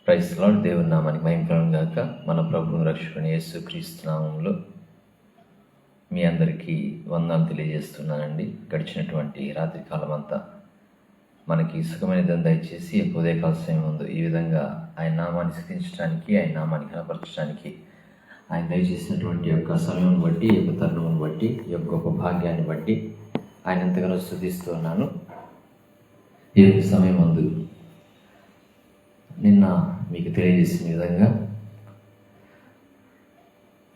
Praise Lord. దేవుని నామానికి మహిమ కలుగును గాక. మన ప్రభువును రక్షకుని యేసుక్రీస్తు నామములో మీ అందరికీ వందనాలు తెలియజేస్తున్నానండి. గడిచినటువంటి రాత్రి కాలం అంతా మనకి సుఖమైనదని దయచేసి ఉదయకాల సమయం ముందు ఈ విధంగా ఆయన నామాన్ని స్థుతించడానికి, ఆయన నామాన్ని కనపరచడానికి ఆయన దయచేసినటువంటి యొక్క సమయం బట్టి, ఈ యొక్క తరుణం బట్టి, ఈ యొక్క గొప్ప భాగ్యాన్ని బట్టి ఆయన ఎంతగానో స్తుతిస్తున్నాను. ఈ యొక్క సమయం ముందు నిన్న మీకు తెలియజేసిన విధంగా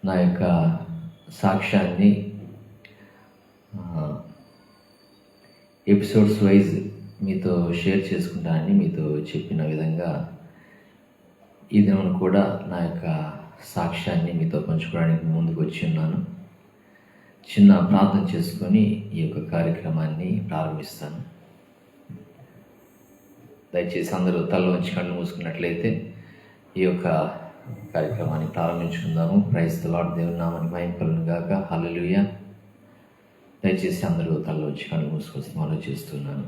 నా యొక్క సాక్ష్యాన్ని ఎపిసోడ్స్ వైజ్ మీతో షేర్ చేసుకుంటానని మీతో చెప్పిన విధంగా ఈ దినం కూడా నా యొక్క సాక్ష్యాన్ని మీతో పంచుకోవడానికి ముందుకు వచ్చి ఉన్నాను. చిన్న ప్రార్థన చేసుకొని ఈ యొక్క కార్యక్రమాన్ని ప్రారంభిస్తాను. దయచేసి అందరూ తల వంచి కళ్ళు మూసుకున్నట్లయితే ఈ యొక్క కార్యక్రమాన్ని ప్రారంభించుకుందాము. Praise the lord. దేవుని నామానికి మహిమ కలుగును గాక. హల్లెలూయా. దయచేసి అందరూ తల వంచి కళ్ళు మూసుకొని మనం చేస్తున్నాను.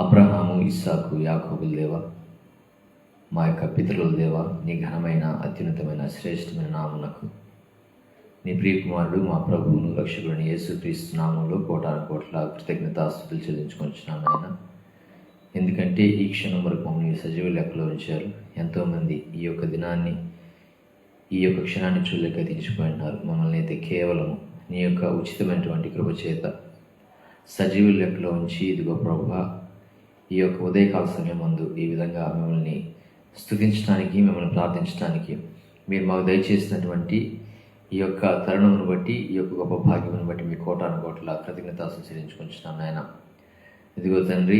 అబ్రహాము, ఇస్సాకు, యాకోబుల దేవా, మా యొక్క పితరుల దేవా, నీ ఘనమైన అత్యున్నతమైన శ్రేష్టమైన నామమునకు నీ ప్రియకుమారుడు మా ప్రభువును రక్షకుడిని యేసుక్రీస్తు నామంలో కోటాను కోట్ల కృతజ్ఞతాస్తుతులు చెల్లించుకొంచున్నాను ఆయన. ఎందుకంటే ఈ క్షణం వరకు మమ్మల్ని సజీవ లెక్కలో ఉంచారు. ఎంతోమంది ఈ యొక్క దినాన్ని, ఈ యొక్క క్షణాన్ని చూడలేక తీర్చిపోయినారు. మమ్మల్ని అయితే కేవలం నీ యొక్క ఉచితమైనటువంటి కృప చేత సజీవ లెక్కలో ఉంచి ఇదిగో ప్రభువా, ఈ యొక్క ఉదయకాల సమయం ముందు ఈ విధంగా మిమ్మల్ని స్తుతించడానికి, మిమ్మల్ని ప్రార్థించడానికి మీరు మాకు దయచేసినటువంటి ఈ యొక్క తరుణమును బట్టి, ఈ యొక్క గొప్ప భాగ్యమును బట్టి మీ కోటాను కోట్ల కృతజ్ఞతాస్తుతులు చెల్లించుకొంచున్నాను ఆయన. ఇదిగో తండ్రి,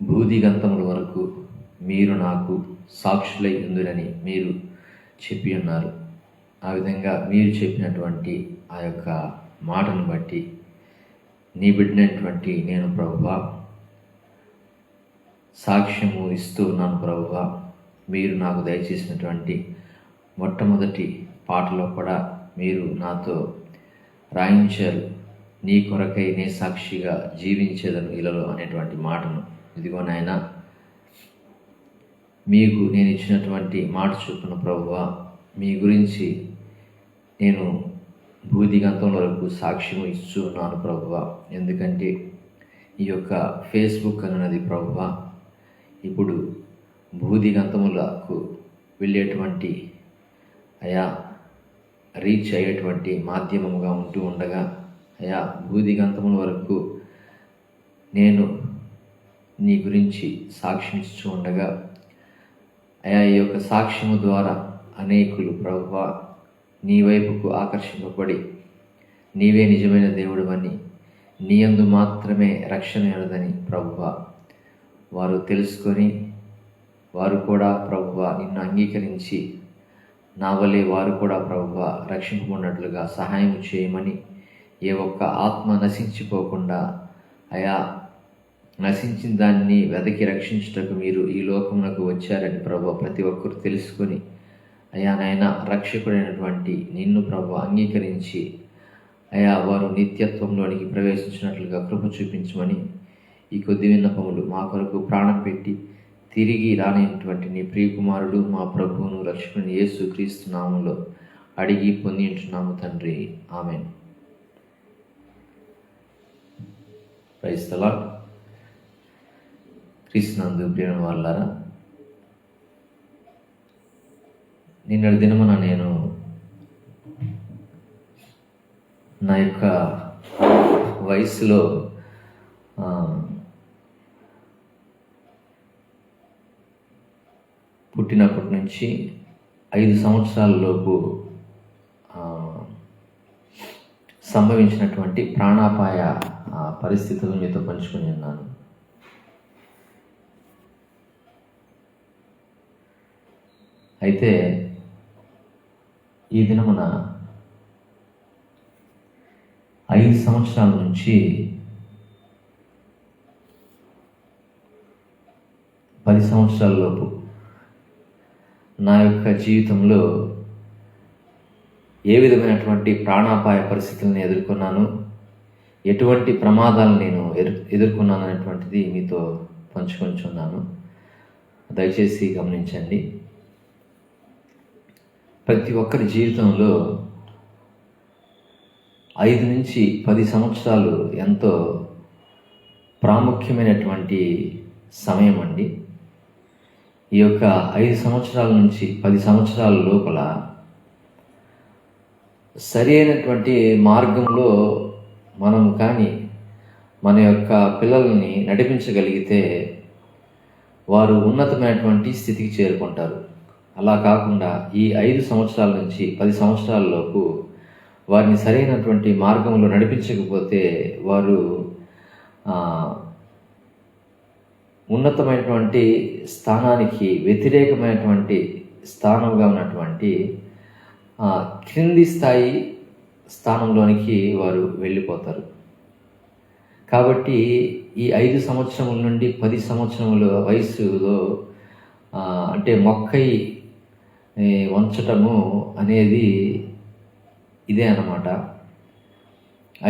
భూదిగంతముల వరకు మీరు నాకు సాక్షులై ఉందురని మీరు చెప్పి ఉన్నారు. ఆ విధంగా మీరు చెప్పినటువంటి ఆ యొక్క మాటను బట్టి నీ బిడ్డనటువంటి నేను ప్రభువా సాక్ష్యము ఇస్తూ ఉన్నాను. ప్రభువా, మీరు నాకు దయచేసినటువంటి మొట్టమొదటి పాటలో కూడా మీరు నాతో రాయించారు, నీ కొరకై నే సాక్షిగా జీవించేదను ఇలలో అనేటువంటి మాటను. ఇదిగో నాయన, మీకు నేను ఇచ్చినటువంటి మాట చొప్పున ప్రభువా మీ గురించి నేను భూదిగంతం వరకు సాక్ష్యం ఇస్తూ ఉన్నాను ప్రభువా. ఎందుకంటే ఈ యొక్క ఫేస్బుక్ అన్నది ప్రభువా ఇప్పుడు భూదిగంతములకు వెళ్ళేటువంటి అయా రీచ్ అయ్యేటువంటి మాధ్యమముగా ఉంటూ ఉండగా, అయా భూదిగంతముల వరకు నేను నీ గురించి సాక్ష్యం ఇస్తూ ఉండగా, అయా ఈ యొక్క సాక్ష్యము ద్వారా అనేకులు ప్రభువా నీ వైపుకు ఆకర్షింపబడి నీవే నిజమైన దేవుడు అని, నీ యందు మాత్రమే రక్షణ ఉన్నదని ప్రభువా వారు తెలుసుకొని వారు కూడా ప్రభువా నిన్ను అంగీకరించి నా వలె వారు కూడా ప్రభువా రక్షింపబడినట్లుగా సహాయం చేయమని, ఏ ఒక్క ఆత్మ నశించిపోకుండా అయా నశించిన దాన్ని వెదకి రక్షించుటకు మీరు ఈ లోకమునకు వచ్చారని ప్రభువా ప్రతి ఒక్కరు తెలుసుకొని, అయా నాయన రక్షకుడైనటువంటి నిన్ను ప్రభువా అంగీకరించి అయా వారు నిత్యత్వంలోనికి ప్రవేశించినట్లుగా కృప చూపించమని ఈ కొద్ది విన్నపములు మా కొరకు ప్రాణం పెట్టి తిరిగి రానిటువంటి నీ ప్రియకుమారుడు మా ప్రభువును రక్షకుని యేసుక్రీస్తు నామములో అడిగి పొంది ఉంటున్నాము తండ్రి. ఆమేన్. Praise the Lord. క్రీస్తునందు ప్రియమైన వారలారా, నిన్నటి దినమున నేను నా యొక్క వయసులో పుట్టినప్పటి నుంచి 5 సంవత్సరాల లోపు సంభవించినటువంటి ప్రాణాపాయ పరిస్థితులను మీతో పంచుకొని ఉన్నాను. అయితే ఈ దినమున 5 సంవత్సరాల నుంచి 10 సంవత్సరాల లోపు నా యొక్క జీవితంలో ఏ విధమైనటువంటి ప్రాణాపాయ పరిస్థితులను ఎదుర్కొన్నాను, ఎటువంటి ప్రమాదాలు నేను ఎదుర్కొన్నాను అనేటువంటిది మీతో పంచుకొంచున్నాను. దయచేసి గమనించండి. ప్రతి ఒక్కరి జీవితంలో 5 నుంచి 10 సంవత్సరాలు ఎంతో ప్రాముఖ్యమైనటువంటి సమయం అండి. ఈ యొక్క 5 సంవత్సరాల నుంచి 10 సంవత్సరాల లోపల సరి అయినటువంటి మార్గంలో మనం కానీ మన యొక్క పిల్లల్ని నడిపించగలిగితే వారు ఉన్నతమైనటువంటి స్థితికి చేరుకుంటారు. అలా కాకుండా ఈ 5 సంవత్సరాల నుంచి 10 సంవత్సరాల లోపు వారిని సరైనటువంటి మార్గంలో నడిపించకపోతే వారు ఉన్నతమైనటువంటి స్థానానికి వ్యతిరేకమైనటువంటి స్థానంగా ఉన్నటువంటి క్రింది స్థాయి స్థానంలోనికి వారు వెళ్ళిపోతారు. కాబట్టి ఈ 5 సంవత్సరముల నుండి 10 సంవత్సరముల వయసులో అంటే మొక్కై వంచటము అనేది ఇదే అన్నమాట.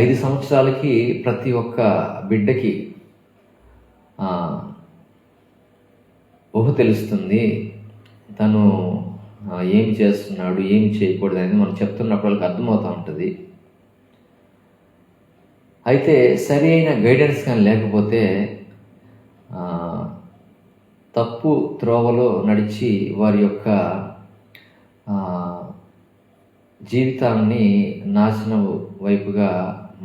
5 సంవత్సరాలకి ప్రతి ఒక్క బిడ్డకి ఊహ తెలుస్తుంది. తను ఏమి చేస్తున్నాడు, ఏమి చేయకూడదు అనేది మనం చెప్తున్నప్పుడు వాళ్ళకి అర్థమవుతూ ఉంటుంది. అయితే సరి అయిన గైడెన్స్ కానీ లేకపోతే తప్పు త్రోవలో నడిచి వారి యొక్క జీవితాన్ని నాశనం వైపుగా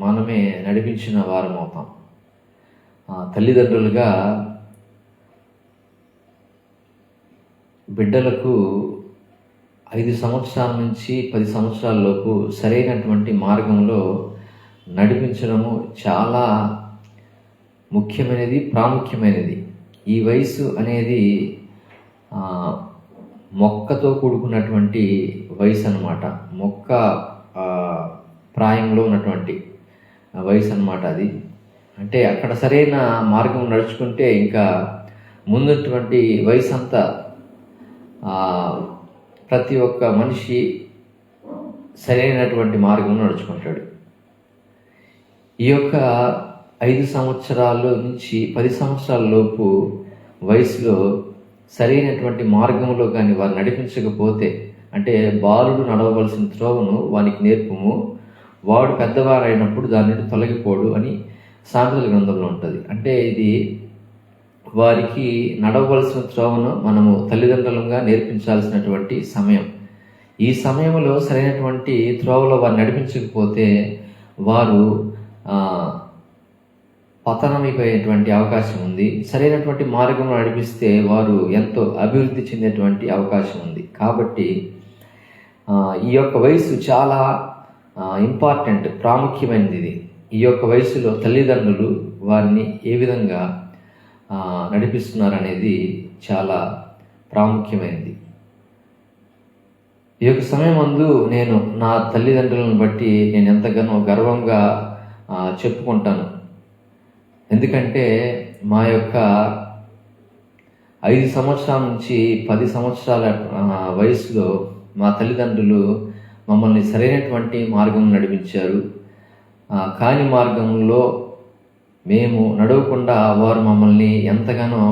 మనమే నడిపించిన వారం అవుతాం. తల్లిదండ్రులుగా బిడ్డలకు 5 సంవత్సరాల నుంచి 10 సంవత్సరాల లోపు సరైనటువంటి మార్గంలో నడిపించడము చాలా ముఖ్యమైనది, ప్రాముఖ్యమైనది. ఈ వయసు అనేది మొక్కతో కూడుకున్నటువంటి వయసు అన్నమాట. మొక్క ప్రాయంలో ఉన్నటువంటి వయసు అన్నమాట అది. అంటే అక్కడ సరైన మార్గం నడుచుకుంటే ఇంకా ముందున్నటువంటి వయసు అంతా ప్రతి ఒక్క మనిషి సరైనటువంటి మార్గం నడుచుకుంటాడు. ఈ యొక్క 5 సంవత్సరాల నుంచి 10 సంవత్సరాల లోపు వయసులో సరైనటువంటి మార్గంలో కానీ వారు నడిపించకపోతే, అంటే బాలుడు నడవవలసిన త్రోవను వానికి నేర్పుము, వాడు పెద్దవారైనప్పుడు దాని నుండి తొలగిపోడు అని సామెతల గ్రంథంలో ఉంటుంది. అంటే ఇది వారికి నడవవలసిన త్రోవను మనము తల్లిదండ్రులుగా నేర్పించాల్సినటువంటి సమయం. ఈ సమయంలో సరైనటువంటి త్రోవలో వారు నడిపించకపోతే వారు పతనమైపోయేటువంటి అవకాశం ఉంది. సరైనటువంటి మార్గంలో నడిపిస్తే వారు ఎంతో అభివృద్ధి చెందేటువంటి అవకాశం ఉంది. కాబట్టి ఈ యొక్క వయసు చాలా ఇంపార్టెంట్, ప్రాముఖ్యమైనది ఇది. ఈ యొక్క వయసులో తల్లిదండ్రులు వారిని ఏ విధంగా నడిపిస్తున్నారు అనేది చాలా ప్రాముఖ్యమైనది. ఈ యొక్క సమయం ముందు నేను నా తల్లిదండ్రులను బట్టి నేను ఎంతగానో గర్వంగా చెప్పుకుంటాను. ఎందుకంటే మా యొక్క 5 సంవత్సరాల నుంచి 10 సంవత్సరాల వయసులో మా తల్లిదండ్రులు మమ్మల్ని సరైనటువంటి మార్గం నడిపించారు. కాని మార్గంలో మేము నడవకుండా వారు మమ్మల్ని ఎంతగానో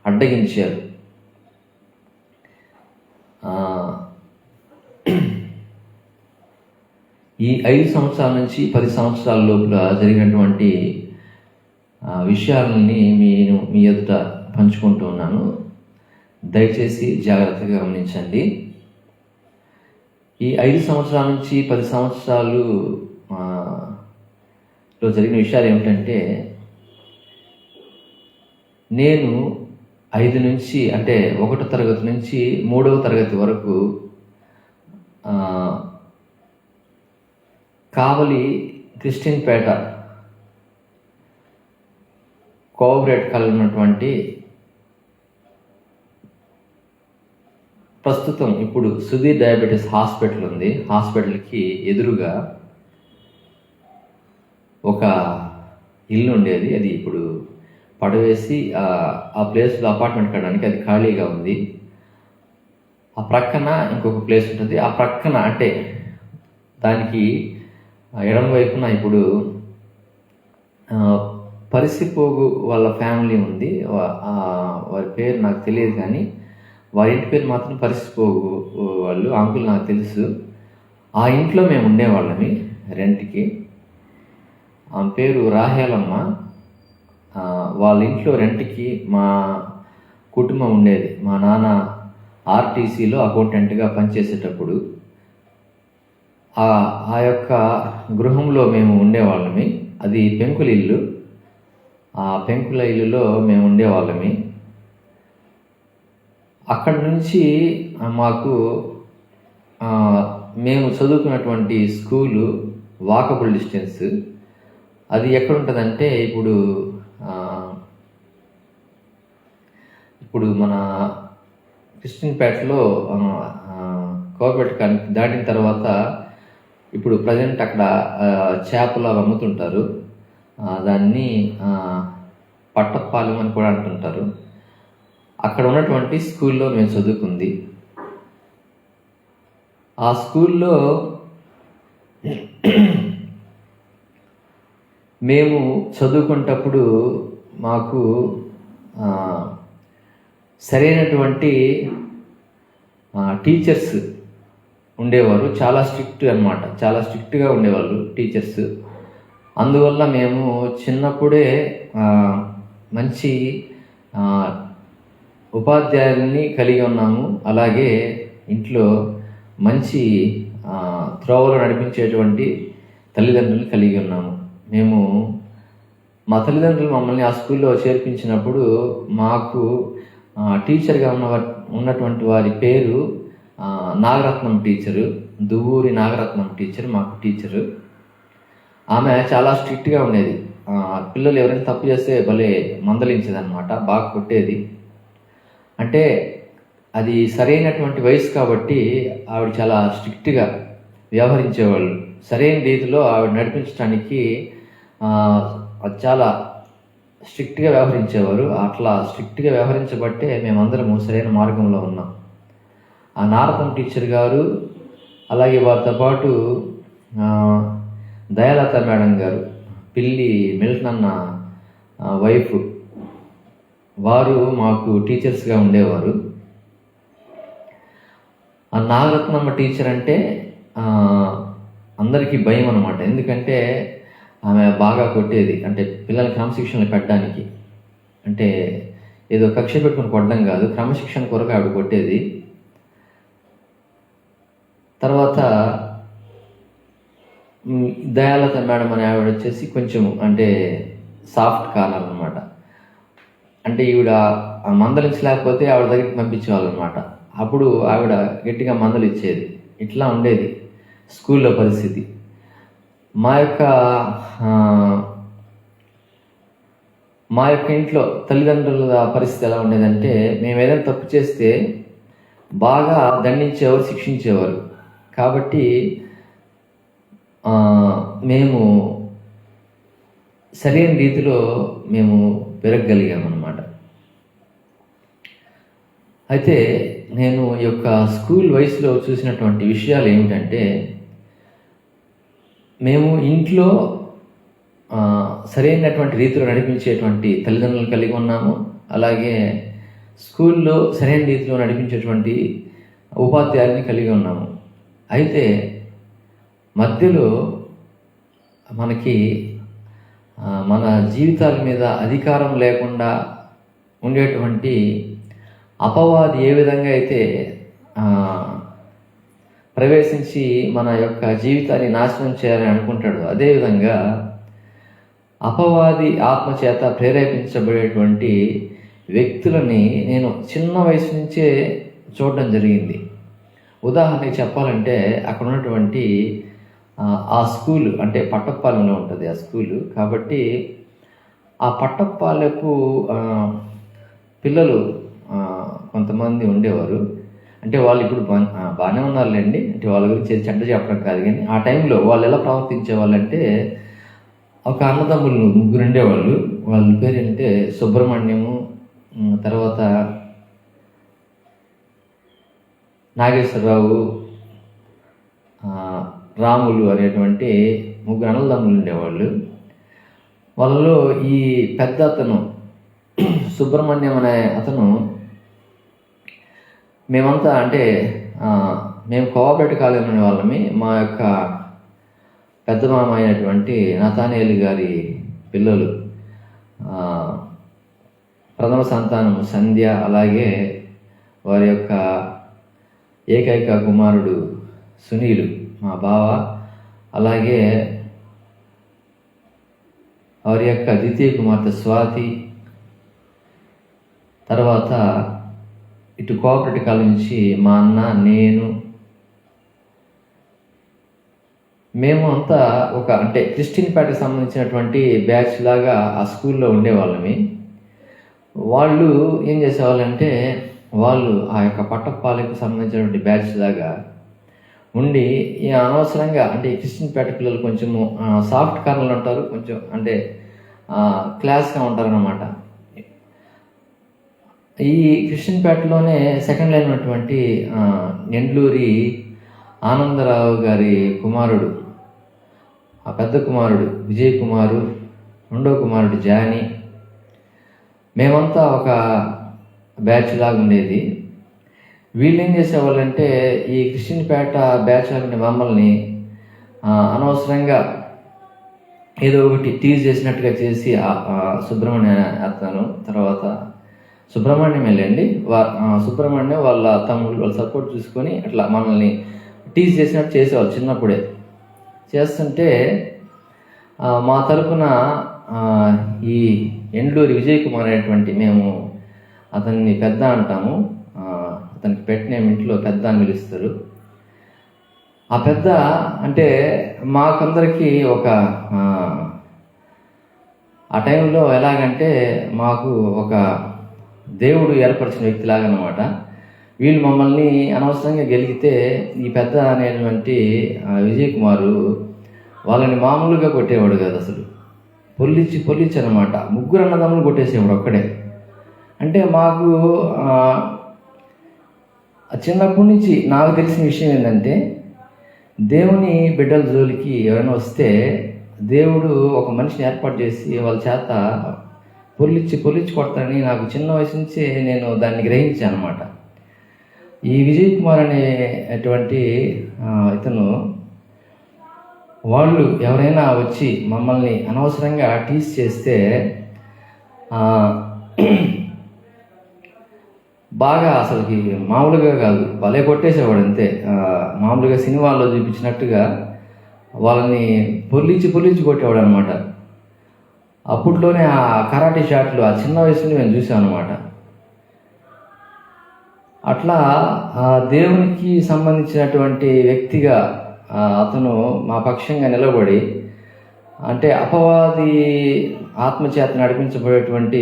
అడ్డగించారు. ఈ 5 సంవత్సరాల నుంచి 10 సంవత్సరాల లోపల జరిగినటువంటి విషయాలని నేను మీ ఎదుట పంచుకుంటూ ఉన్నాను. దయచేసి జాగ్రత్తగా గమనించండి. ఈ 5 సంవత్సరాల నుంచి 10 సంవత్సరాలు లో జరిగిన విషయాలు ఏమిటంటే, నేను 5 నుంచి అంటే 1వ తరగతి నుంచి 3వ తరగతి వరకు కావలి క్రిస్టియన్పేట కోఆపరేట్ కాలేజ్ ఉన్నటువంటి ప్రస్తుతం ఇప్పుడు సుధీర్ డయాబెటీస్ హాస్పిటల్ ఉంది. హాస్పిటల్కి ఎదురుగా ఒక ఇల్లు ఉండేది. అది ఇప్పుడు పడవేసి ఆ ప్లేస్లో అపార్ట్మెంట్ కట్టడానికి అది ఖాళీగా ఉంది. ఆ ప్రక్కన ఇంకొక ప్లేస్ ఉంటుంది. ఆ ప్రక్కన అంటే దానికి ఎడమ వైపున ఇప్పుడు పరిసిపోగు వాళ్ళ ఫ్యామిలీ ఉంది. వారి పేరు నాకు తెలియదు, కానీ వారి ఇంటి పేరు మాత్రం పరిసిపోగు వాళ్ళు. అంకుల్ నాకు తెలుసు. ఆ ఇంట్లో మేము ఉండేవాళ్ళమి రెంట్కి. ఆమె పేరు రాహేలమ్మ. వాళ్ళ ఇంట్లో రెంట్కి మా కుటుంబం ఉండేది. మా నాన్న ఆర్టీసీలో అకౌంటెంట్గా పనిచేసేటప్పుడు ఆ యొక్క గృహంలో మేము ఉండేవాళ్ళమి. అది పెంకుల ఇల్లు. ఆ పెంకుల ఇల్లులో మేము ఉండేవాళ్ళమి. అక్కడి నుంచి మాకు మేము చదువుకున్నటువంటి స్కూలు వాకబుల్ డిస్టెన్స్. అది ఎక్కడ ఉంటుందంటే ఇప్పుడు మన కృష్ణపేటలో కోపేట దాటిన తర్వాత ఇప్పుడు ప్రజెంట్ అక్కడ చేపలు అవి అమ్ముతుంటారు. దాన్ని పట్టపాలెం అని కూడా అంటుంటారు. అక్కడ ఉన్నటువంటి స్కూల్లో మేము చదువుకుంది. ఆ స్కూల్లో మేము చదువుకునేటప్పుడు మాకు సరైనటువంటి టీచర్స్ ఉండేవారు. చాలా స్ట్రిక్ట్ అనమాట. చాలా స్ట్రిక్ట్గా ఉండేవాళ్ళు టీచర్స్. అందువల్ల మేము చిన్నప్పుడే మంచి ఉపాధ్యాయుల్ని కలిగి ఉన్నాము. అలాగే ఇంట్లో మంచి త్రోవలు నడిపించేటువంటి తల్లిదండ్రులను కలిగి ఉన్నాము. మా తల్లిదండ్రులు మమ్మల్ని ఆ స్కూల్లో చేర్పించినప్పుడు మాకు టీచర్గా ఉన్నటువంటి వారి పేరు నాగరత్నం టీచరు, దువ్వూరి నాగరత్నం టీచర్ మాకు టీచరు. ఆమె చాలా స్ట్రిక్ట్గా ఉండేది. పిల్లలు ఎవరైనా తప్పు చేస్తే భలే మందలించేది అనమాట, బాగా కొట్టేది. అంటే అది సరైనటువంటి వయసు కాబట్టి ఆవిడ చాలా స్ట్రిక్ట్గా వ్యవహరించేవాళ్ళు. సరైన రీతిలో ఆవిడ నడిపించడానికి చాలా స్ట్రిక్ట్గా వ్యవహరించేవారు. అట్లా స్ట్రిక్ట్గా వ్యవహరించబట్టే మేమందరము సరైన మార్గంలో ఉన్నాం. ఆ నారదం టీచర్ గారు, అలాగే వారితో పాటు దయాలత మేడం గారు, పిల్లి మిల్టన్ అన్న వైఫ్, వారు మాకు టీచర్స్గా ఉండేవారు. ఆ నాగరత్నమ్మ టీచర్ అంటే అందరికీ భయం అనమాట. ఎందుకంటే ఆమె బాగా కొట్టేది. అంటే పిల్లల క్రమశిక్షణలు పెట్టడానికి, అంటే ఏదో కక్ష పెట్టుకుని కొట్టడం కాదు, క్రమశిక్షణ కొరకు ఆవిడ కొట్టేది. తర్వాత దయాలత మేడం అని ఆవిడ వచ్చేసి కొంచెం అంటే సాఫ్ట్ కార్నర్ అనమాట. అంటే ఈవిడ మందలించలేకపోతే ఆవిడ దగ్గరికి పంపించేవాళ్ళు అనమాట. అప్పుడు ఆవిడ గట్టిగా మందలు ఇచ్చేది. ఇట్లా ఉండేది స్కూల్లో పరిస్థితి. మా యొక్క ఇంట్లో తల్లిదండ్రుల పరిస్థితి ఎలా ఉండేదంటే, మేము ఏదైనా తప్పు చేస్తే బాగా దండించేవారు, శిక్షించేవారు. కాబట్టి మేము సరైన రీతిలో మేము పెరగగలిగామన్నమాట. అయితే నేను ఈ యొక్క స్కూల్ వయసులో చూసినటువంటి విషయాలు ఏమిటంటే, మేము ఇంట్లో సరైనటువంటి రీతిలో నడిపించేటువంటి తల్లిదండ్రులు కలిగి ఉన్నాము. అలాగే స్కూల్లో సరైన రీతిలో నడిపించేటువంటి ఉపాధ్యాయుల్ని కలిగి ఉన్నాము. అయితే మధ్యలో మనకి మన జీవితాల మీద అధికారం లేకుండా ఉండేటువంటి అపవాది ఏ విధంగా అయితే ప్రవేశించి మన యొక్క జీవితాన్ని నాశనం చేయాలని అనుకుంటాడు, అదేవిధంగా అపవాది ఆత్మచేత ప్రేరేపించబడేటువంటి వ్యక్తులని నేను చిన్న వయసు నుంచే చూడడం జరిగింది. ఉదాహరణకి చెప్పాలంటే, అక్కడ ఉన్నటువంటి ఆ స్కూలు అంటే పట్టపాలెంలో ఉంటుంది ఆ స్కూలు. కాబట్టి ఆ పట్టపాలెపు పిల్లలు కొంతమంది ఉండేవారు. అంటే వాళ్ళు ఇప్పుడు బాగానే ఉన్నారులేండి, అంటే వాళ్ళ గురించి చెడ్డ చెప్పడం కాదు, కానీ ఆ టైంలో వాళ్ళు ఎలా ప్రవర్తించే వాళ్ళంటే, ఒక అన్నదమ్ములు ముగ్గురు ఉండేవాళ్ళు. వాళ్ళ పేరు అంటే సుబ్రహ్మణ్యము, తర్వాత నాగేశ్వరరావు, రాములు అనేటువంటి ముగ్గురు అన్నదమ్ములు ఉండేవాళ్ళు. వాళ్ళలో ఈ పెద్ద అతను సుబ్రహ్మణ్యం అనే అతను, మేమంతా అంటే మేము కోఆపరేటివ్ కాలేజ్ అనే వాళ్ళమి. మా యొక్క పెద్ద మామ అయినటువంటి నతానేలు గారి పిల్లలు, ప్రథమ సంతానము సంధ్య, అలాగే వారి యొక్క ఏకైక కుమారుడు సునీలు మా బావ, అలాగే వారి యొక్క ద్వితీయ కుమార్తె స్వాతి, తర్వాత ఇటు కోఆపరేటివ్ కాలేజ్ నుంచి మా అన్న, నేను, మేము అంతా ఒక అంటే క్రిస్టియన్ పార్టీకి సంబంధించినటువంటి బ్యాచ్ లాగా ఆ స్కూల్లో ఉండేవాళ్ళమి. వాళ్ళు ఏం చేసేవాళ్ళంటే, వాళ్ళు ఆ యొక్క పట్టపాలకు సంబంధించినటువంటి బ్యాచ్ లాగా ఉండి అనవసరంగా అంటే క్రిస్టియన్ పేట పిల్లలు కొంచెము సాఫ్ట్ కార్నర్లు ఉంటారు, కొంచెం అంటే క్లాస్గా ఉంటారు అన్నమాట. ఈ క్రిస్టియన్ పేటలోనే సెకండ్ లైన్ ఉన్నటువంటి నెండ్లూరి ఆనందరావు గారి కుమారుడు, ఆ పెద్ద కుమారుడు విజయ్ కుమారు, రెండో కుమారుడు జానీ, మేమంతా ఒక బ్యాచ్ లాగా ఉండేది. వీళ్ళు ఏం చేసేవాళ్ళంటే, ఈ క్రిస్టియన్ పేట బ్యాచ్ లాగా మమ్మల్ని అనవసరంగా ఏదో ఒకటి టీజ్ చేసినట్టుగా చేసి సుబ్రహ్మణ్య అతను, తర్వాత సుబ్రహ్మణ్యం వెళ్ళండి, సుబ్రహ్మణ్యం వాళ్ళ తమ్ముడు వాళ్ళ సపోర్ట్ చూసుకొని అట్లా మనల్ని టీజ్ చేసినట్టు చేసేవాళ్ళు. చిన్నప్పుడే చేస్తుంటే మా తరపున ఈ ఎండ్లూరి విజయ్ కుమార్ అనేటువంటి, మేము అతన్ని పెద్ద అంటాము, అతనికి పెట్టిన ఇంట్లో పెద్ద అని పిలుస్తారు. ఆ పెద్ద అంటే మాకందరికీ ఒక ఆ టైంలో ఎలాగంటే మాకు ఒక దేవుడు ఏర్పరిచిన వ్యక్తిలాగా అనమాట. వీళ్ళు మమ్మల్ని అనవసరంగా గెలిగితే ఈ పెద్ద అనేటువంటి విజయ్ కుమారు వాళ్ళని మామూలుగా కొట్టేవాడు కాదు, అసలు పొల్లిచ్చి అనమాట. ముగ్గురు అన్నదమ్ములు కొట్టేసేవాడు ఒక్కడే. అంటే మాకు చిన్నప్పటి నుంచి నాకు తెలిసిన విషయం ఏంటంటే, దేవుని బిడ్డల జోలికి ఎవరైనా వస్తే దేవుడు ఒక మనిషిని ఏర్పాటు చేసి వాళ్ళ చేత పొల్లిచ్చి కొడతానని నాకు చిన్న వయసు నుంచి నేను దాన్ని గ్రహించాను అనమాట. ఈ విజయ్ కుమార్ అనేటువంటి ఇతను, వాళ్ళు ఎవరైనా వచ్చి మమ్మల్ని అనవసరంగా టీస్ చేస్తే బాగా అసలుకి మామూలుగా కాదు, భలే కొట్టేసేవాడు అంతే. మామూలుగా సినిమాల్లో చూపించినట్టుగా వాళ్ళని పొల్లించి కొట్టేవాడు అనమాట. అప్పట్లోనే ఆ కరాటే షాట్లు ఆ చిన్న వయసులో మేము చూసాం అనమాట. అట్లా దేవునికి సంబంధించినటువంటి వ్యక్తిగా అతను మా పక్షంగా నిలబడి, అంటే అపవాది ఆత్మచేత నడిపించబడేటువంటి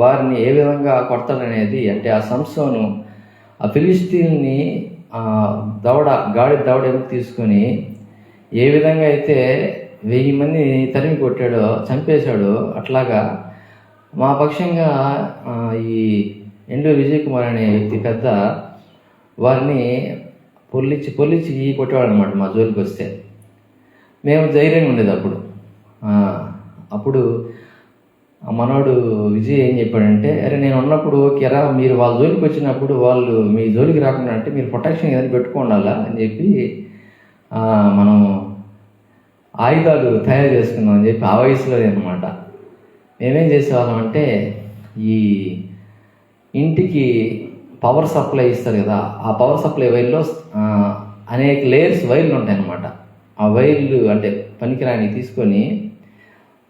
వారిని ఏ విధంగా కొడతాడనేది, అంటే ఆ సంసోను ఆ ఫిలిస్తీన్ని గాడి దవడ ఎముక తీసుకొని ఏ విధంగా అయితే 1000 మంది తరిమి కొట్టాడో, చంపేశాడో, అట్లాగా మా పక్షంగా ఈ ఎండూరి విజయ్ కుమార్ అనే వ్యక్తి పెద్ద వారిని పొల్లించి కొట్టేవాడు అనమాట. మా జోలికి వస్తే మేము ధైర్యంగా ఉండేది. అప్పుడు మనోడు విజయ్ ఏం చెప్పాడంటే, అరే నేను ఉన్నప్పుడు ఓకేరా, మీరు వాళ్ళ జోలికి వచ్చినప్పుడు వాళ్ళు మీ జోలికి రాకుండా అంటే మీరు ప్రొటెక్షన్ ఏదైనా పెట్టుకోండాలా అని చెప్పి మనం ఆయుధాలు తయారు చేసుకుందాం అని చెప్పి ఆ వయసులో అనమాట. మేమేం చేసేవాళ్ళం అంటే, ఈ ఇంటికి పవర్ సప్లై ఇస్తారు కదా, ఆ పవర్ సప్లై వైర్లో అనేక లేయర్స్ వైర్లు ఉంటాయి అన్నమాట. ఆ వైర్లు అంటే పనికిరాని తీసుకొని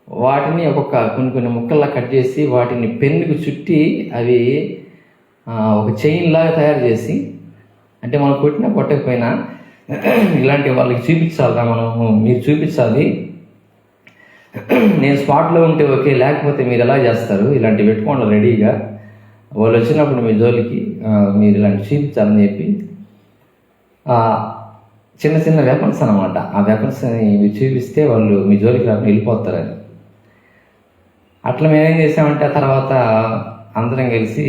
వాటిని కొన్ని ముక్కల్లా కట్ చేసి వాటిని పెన్నుకు చుట్టి అవి ఒక చైన్ లాగా తయారు చేసి, అంటే మనం కొట్టకపోయినా ఇలాంటి వాళ్ళకి చూపించాలిరా మీరు చూపించాలి, నేను స్పాట్లో ఉంటే ఓకే, లేకపోతే మీరు ఎలా చేస్తారు, ఇలాంటివి పెట్టుకోండి రెడీగా, వాళ్ళు వచ్చినప్పుడు మీ జోలికి మీరు ఇలాంటి చూపించాలని చెప్పి చిన్న వెపన్స్ అనమాట. ఆ వెపన్స్ని మీరు చూపిస్తే వాళ్ళు మీ జోలికి రాకుండా వెళ్ళిపోతారని. అట్లా మేమేం చేసామంటే, ఆ తర్వాత అందరం కలిసి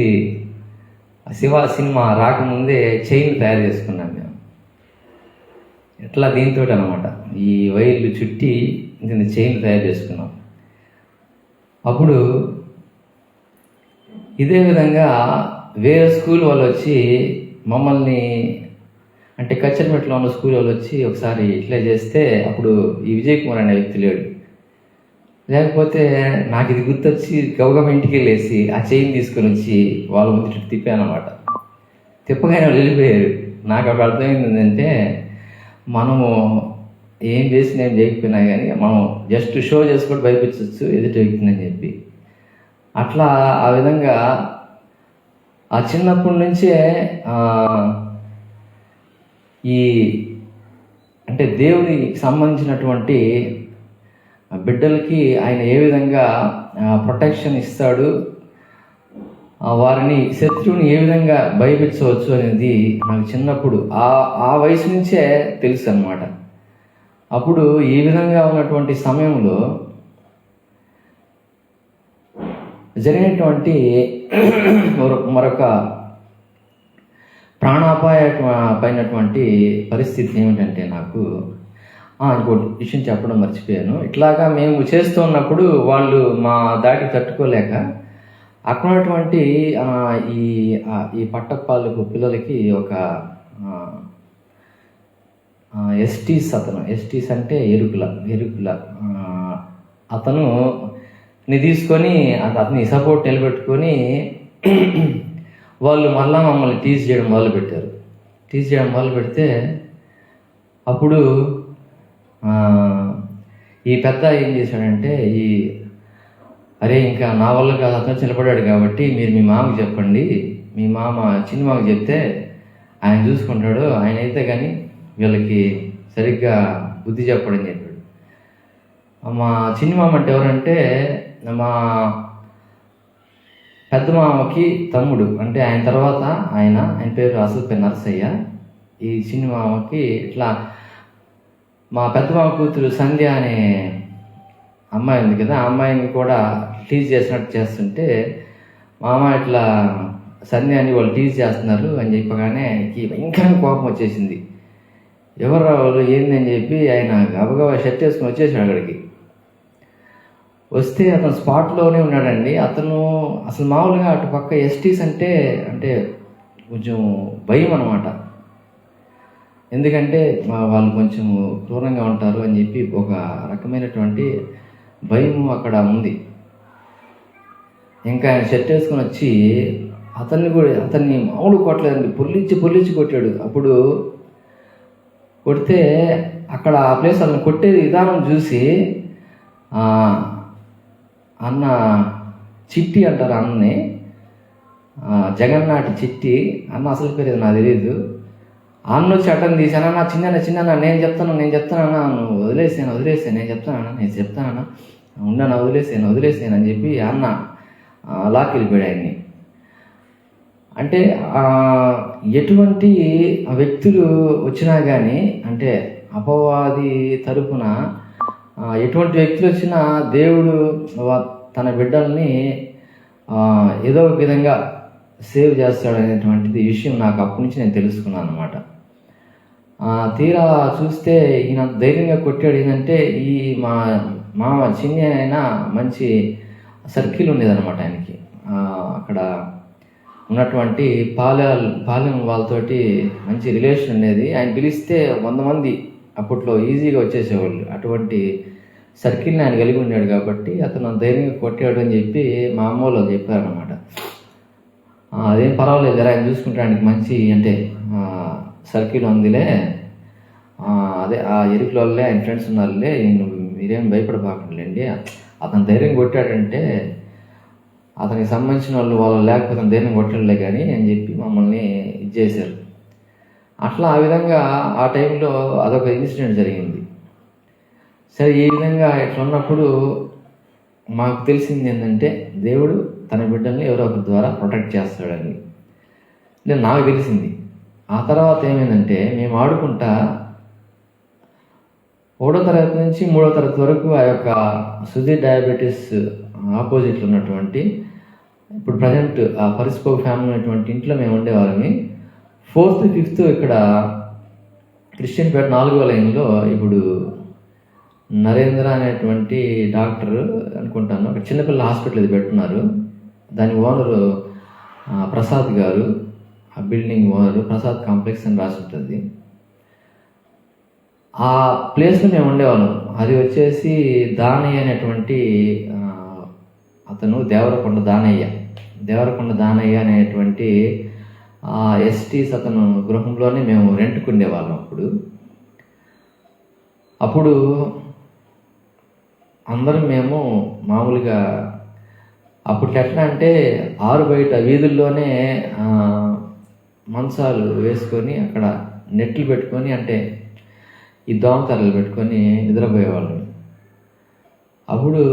శివ సినిమా రాకముందే చైన్ తయారు చేసుకున్నాం మేము. ఎట్లా దీంతో అనమాట, ఈ వైర్లు చుట్టి దీన్ని చైన్ తయారు చేసుకున్నాం. అప్పుడు ఇదే విధంగా వేరే స్కూల్ వాళ్ళు వచ్చి మమ్మల్ని, అంటే కచ్చరిమెట్లో ఉన్న స్కూల్ వాళ్ళు వచ్చి ఒకసారి ఇట్లా చేస్తే అప్పుడు ఈ విజయ్ కుమార్ అనే వ్యక్తి లేడు. లేకపోతే నాకు ఇది గుర్తొచ్చి గబగబ ఇంటికి వెళ్ళేసి ఆ చైన్ తీసుకొని వచ్చి వాళ్ళ ముందు తిప్పాను అనమాట. తిప్పగానే వాళ్ళు వెళ్ళిపోయారు. నాకు అప్పుడు అర్థమైంది ఏంటంటే, మనము ఏం చేసినా ఏం చేయకపోయినా కానీ మనం జస్ట్ షో చేసుకుంటూ భయపించవచ్చు ఎదుటి వ్యక్తిని అని చెప్పి. అట్లా ఆ విధంగా ఆ చిన్నప్పటి నుంచే ఈ అంటే దేవునికి సంబంధించినటువంటి బిడ్డలకి ఆయన ఏ విధంగా ప్రొటెక్షన్ ఇస్తాడు, వారిని శత్రువుని ఏ విధంగా భయపించవచ్చు అనేది నాకు చిన్నప్పుడు ఆ వయసు నుంచే తెలుసు అన్నమాట. అప్పుడు ఈ విధంగా ఉన్నటువంటి సమయంలో జరిగినటువంటి మరొక ప్రాణాపాయమైనటువంటి పరిస్థితి ఏమిటంటే, నాకు ఇంకోటి విషయం చెప్పడం మర్చిపోయాను. ఇట్లాగా మేము చేస్తూ ఉన్నప్పుడు వాళ్ళు మా దాటి తట్టుకోలేక అక్కడ ఉన్నటువంటి ఈ పట్టపాలకు పిల్లలకి ఒక ఎస్టీస్ అంటే ఎరుకుల అతను తీసుకొని అతని సపోర్ట్ నిలబెట్టుకొని వాళ్ళు మళ్ళా మమ్మల్ని టీజ్ చేయడం మొదలు పెడితే అప్పుడు ఈ పెద్ద ఏం చేశాడంటే, అరే ఇంకా నా వల్ల కాదు, అతను నిలబడ్డాడు కాబట్టి మీరు మీ మామకు చెప్పండి, మీ మామ చిన్న మామకు చెప్తే ఆయన చూసుకుంటాడు, ఆయన అయితే కానీ వీళ్ళకి సరిగ్గా బుద్ధి చెప్పడని చెప్పాడు. మా చిన్న మామ అంటే ఎవరంటే మా పెద్ద మామకి తమ్ముడు, అంటే ఆయన తర్వాత ఆయన పేరు అసలు పేరు నరసయ్య. ఈ చిన్న మామకి ఇట్లా మా పెద్ద మామ కూతురు సంధ్య అనే అమ్మాయి ఉంది కదా, ఆ అమ్మాయిని కూడా టీజ్ చేసినట్టు చేస్తుంటే మామ ఇట్లా సంధ్యాన్ని వాళ్ళు టీజ్ చేస్తున్నారు అని చెప్పగానే భయంకరంగా కోపం వచ్చేసింది. ఎవరు వాళ్ళు ఏందని చెప్పి ఆయన గబగబా షర్ట్ వేసుకుని వచ్చేసాడు అక్కడికి. వస్తే అతను స్పాట్లోనే ఉన్నాడండి. అతను అసలు మామూలుగా అటు పక్క ఎస్టీస్ అంటే కొంచెం భయం అన్నమాట. ఎందుకంటే వాళ్ళు కొంచెం క్రూరంగా ఉంటారు అని చెప్పి ఒక రకమైనటువంటి భయం అక్కడ ఉంది. ఇంకా ఆయన షర్ట్ వేసుకొని వచ్చి అతన్ని మామూలు కొట్టలేదండి, పొల్లించి కొట్టాడు. అప్పుడు కొడితే అక్కడ ఆ ప్లేస్ అతను కొట్టే విధానం చూసి అన్న చిట్టి అంటారు అన్నని, జగన్నాటి చిట్టి అన్న, అసలు పేరు నాకు తెలియదు. అన్న వచ్చి అట్టని తీసానా, నా చిన్న నేను చెప్తానన్నా, నువ్వు వదిలేసాను నేను చెప్తానన్నా ఉండనా, వదిలేసాను అని చెప్పి అన్న లాక్కి వెళ్ళిపోయాడు ఆయన్ని. అంటే ఎటువంటి వ్యక్తులు వచ్చినా కానీ, అంటే అపవాది తరపున ఎటువంటి వ్యక్తులు వచ్చినా దేవుడు తన బిడ్డల్ని ఏదో ఒక విధంగా సేవ్ చేస్తాడు అనేటువంటిది విషయం నాకు అప్పటి నుంచి నేను తెలుసుకున్నాను అన్నమాట. తీరా చూస్తే ఈయన ధైర్యంగా కొట్టాడు. ఏంటంటే ఈ మా చిన్న అయినా మంచి సర్కిల్ ఉండేదన్నమాట ఆయనకి. అక్కడ ఉన్నటువంటి పాలెం వాళ్ళతోటి మంచి రిలేషన్ ఉండేది. ఆయన పిలిస్తే 100 మంది అప్పట్లో ఈజీగా వచ్చేసేవాళ్ళు. అటువంటి సర్కిల్ని ఆయన కలిగి ఉన్నాడు కాబట్టి అతను ధైర్యంగా కొట్టాడు అని చెప్పి మా అమ్మ వాళ్ళు చెప్పారనమాట. అదేం పర్వాలేదు, ఆయన చూసుకుంటానికి మంచి అంటే సర్కిల్ ఉందిలే, అదే ఆ ఎరుకుల వాళ్ళే ఆయన ఫ్రెండ్స్ ఉన్నారులే, మీరేం భయపడబాకండి, అతను ధైర్యం కొట్టాడంటే అతనికి సంబంధించిన వాళ్ళు లేకపోతే ధైర్యం కొట్టలే కానీ అని చెప్పి మమ్మల్ని ఇది చేశారు. అట్లా ఆ విధంగా ఆ టైంలో అదొక ఇన్సిడెంట్ జరిగింది. సరే, ఈ విధంగా ఇట్లా ఉన్నప్పుడు మాకు తెలిసింది ఏంటంటే, దేవుడు తన బిడ్డల్ని ఎవరో ఒకరి ద్వారా ప్రొటెక్ట్ చేస్తాడని నాకు తెలిసింది. ఆ తర్వాత ఏమైందంటే, మేము ఆడుకుంటా 1వ తరగతి నుంచి 3వ తరగతి వరకు ఆ యొక్క సుధీర్ డయాబెటీస్ ఆపోజిట్లో ఉన్నటువంటి, ఇప్పుడు ప్రజెంట్ ఆ పరిస్పోక్ ఫ్యామిలీ ఉన్నటువంటి ఇంట్లో మేము ఉండేవాళ్ళని. 4th, 5th ఇక్కడ క్రిస్టియన్ పేట 4వ లైన్లో ఇప్పుడు నరేంద్ర అనేటువంటి డాక్టర్ అనుకుంటాను, అక్కడ చిన్నపిల్లల హాస్పిటల్ ఇది పెట్టున్నారు. దాని ఓనరు ప్రసాద్ గారు, ఆ బిల్డింగ్ ఓనరు ప్రసాద్ కాంప్లెక్స్ అని రాసి ఉంటుంది. ఆ ప్లేస్లో మేము ఉండేవాళ్ళం. అది వచ్చేసి దానయ్య అనేటువంటి అతను దేవరకొండ దానయ్య అనేటువంటి ఎస్టీస్ అతను గృహంలోనే మేము రెంట్కి ఉండేవాళ్ళం. అప్పుడు అందరం మేము మామూలుగా అప్పుడు ఎట్లా అంటే ఆరు బయట వీధుల్లోనే మంచాలు వేసుకొని అక్కడ నెట్లు పెట్టుకొని, అంటే ఈ దోమతెరలు పెట్టుకొని నిద్రపోయేవాళ్ళం. అప్పుడు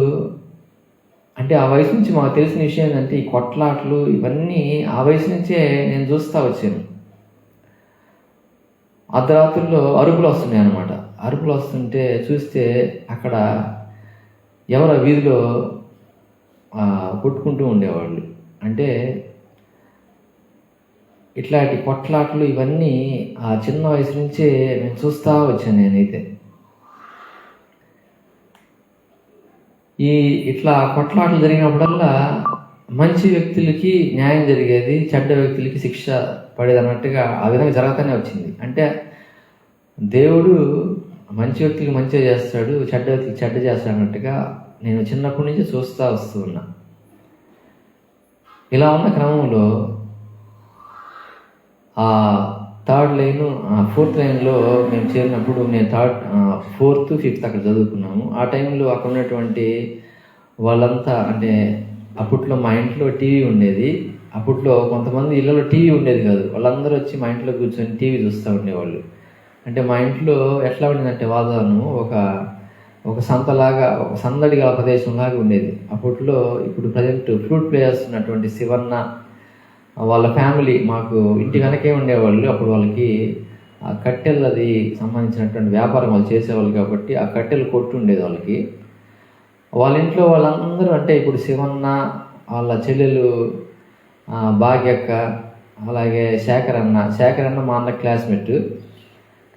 అంటే ఆ వయసు నుంచి మాకు తెలిసిన విషయం ఏంటంటే ఈ కొట్లాట్లు ఇవన్నీ ఆ వయసు నుంచే నేను చూస్తూ వచ్చాను. అర్ధరాత్రుల్లో అరుపులు వస్తున్నాయి అన్నమాట. అరుపులు వస్తుంటే చూస్తే అక్కడ ఎవరో వీధిలో కొట్టుకుంటూ ఉండేవాళ్ళు. అంటే ఇట్లాంటి కొట్లాట్లు ఇవన్నీ ఆ చిన్న వయసు నుంచే నేను చూస్తూ వచ్చాను. నేనైతే ఇట్లా కొట్లాట్లు జరిగినప్పుడల్లా మంచి వ్యక్తులకి న్యాయం జరిగేది, చెడ్డ వ్యక్తులకి శిక్ష పడేది అన్నట్టుగా ఆ విధంగా జరుగుతూనే వచ్చింది. అంటే దేవుడు మంచి వ్యక్తులకి మంచిగా చేస్తాడు, చెడ్డ వ్యక్తికి చెడ్డ చేస్తాడు అన్నట్టుగా నేను చిన్నప్పటి నుంచి చూస్తూ వస్తూ ఉన్నా. ఇలా ఉన్న క్రమంలో ఆ థర్డ్ లైన్, ఫోర్త్ లైన్లో మేము చేరినప్పుడు నేను ఫోర్త్ ఫిఫ్త్ అక్కడ చదువుకున్నాము. ఆ టైంలో అక్కడ ఉన్నటువంటి వాళ్ళంతా, అంటే అప్పట్లో మా ఇంట్లో టీవీ ఉండేది. అప్పట్లో కొంతమంది ఇళ్ళలో టీవీ ఉండేది కాదు, వాళ్ళందరూ వచ్చి మా ఇంట్లో కూర్చొని టీవీ చూస్తూ ఉండేవాళ్ళు. అంటే మా ఇంట్లో ఎట్లా ఉండేదంటే వాతావరణం ఒక సంతలాగా, ఒక సందడి గల ప్రదేశంలాగా ఉండేది అప్పట్లో. ఇప్పుడు ప్రజెంట్ ఫ్లూట్ ప్లే చేస్తున్నటువంటి శివన్న వాళ్ళ ఫ్యామిలీ మాకు ఇంటి వెనకే ఉండేవాళ్ళు. అప్పుడు వాళ్ళకి ఆ కట్టెలది సంబంధించినటువంటి వ్యాపారం వాళ్ళు చేసేవాళ్ళు కాబట్టి ఆ కట్టెలు కొట్టు ఉండేది వాళ్ళకి. వాళ్ళ ఇంట్లో వాళ్ళందరూ, అంటే ఇప్పుడు శివన్న వాళ్ళ చెల్లెలు భాగ్యక్క, అలాగే శేఖర్ అన్న మా అన్న క్లాస్మేట్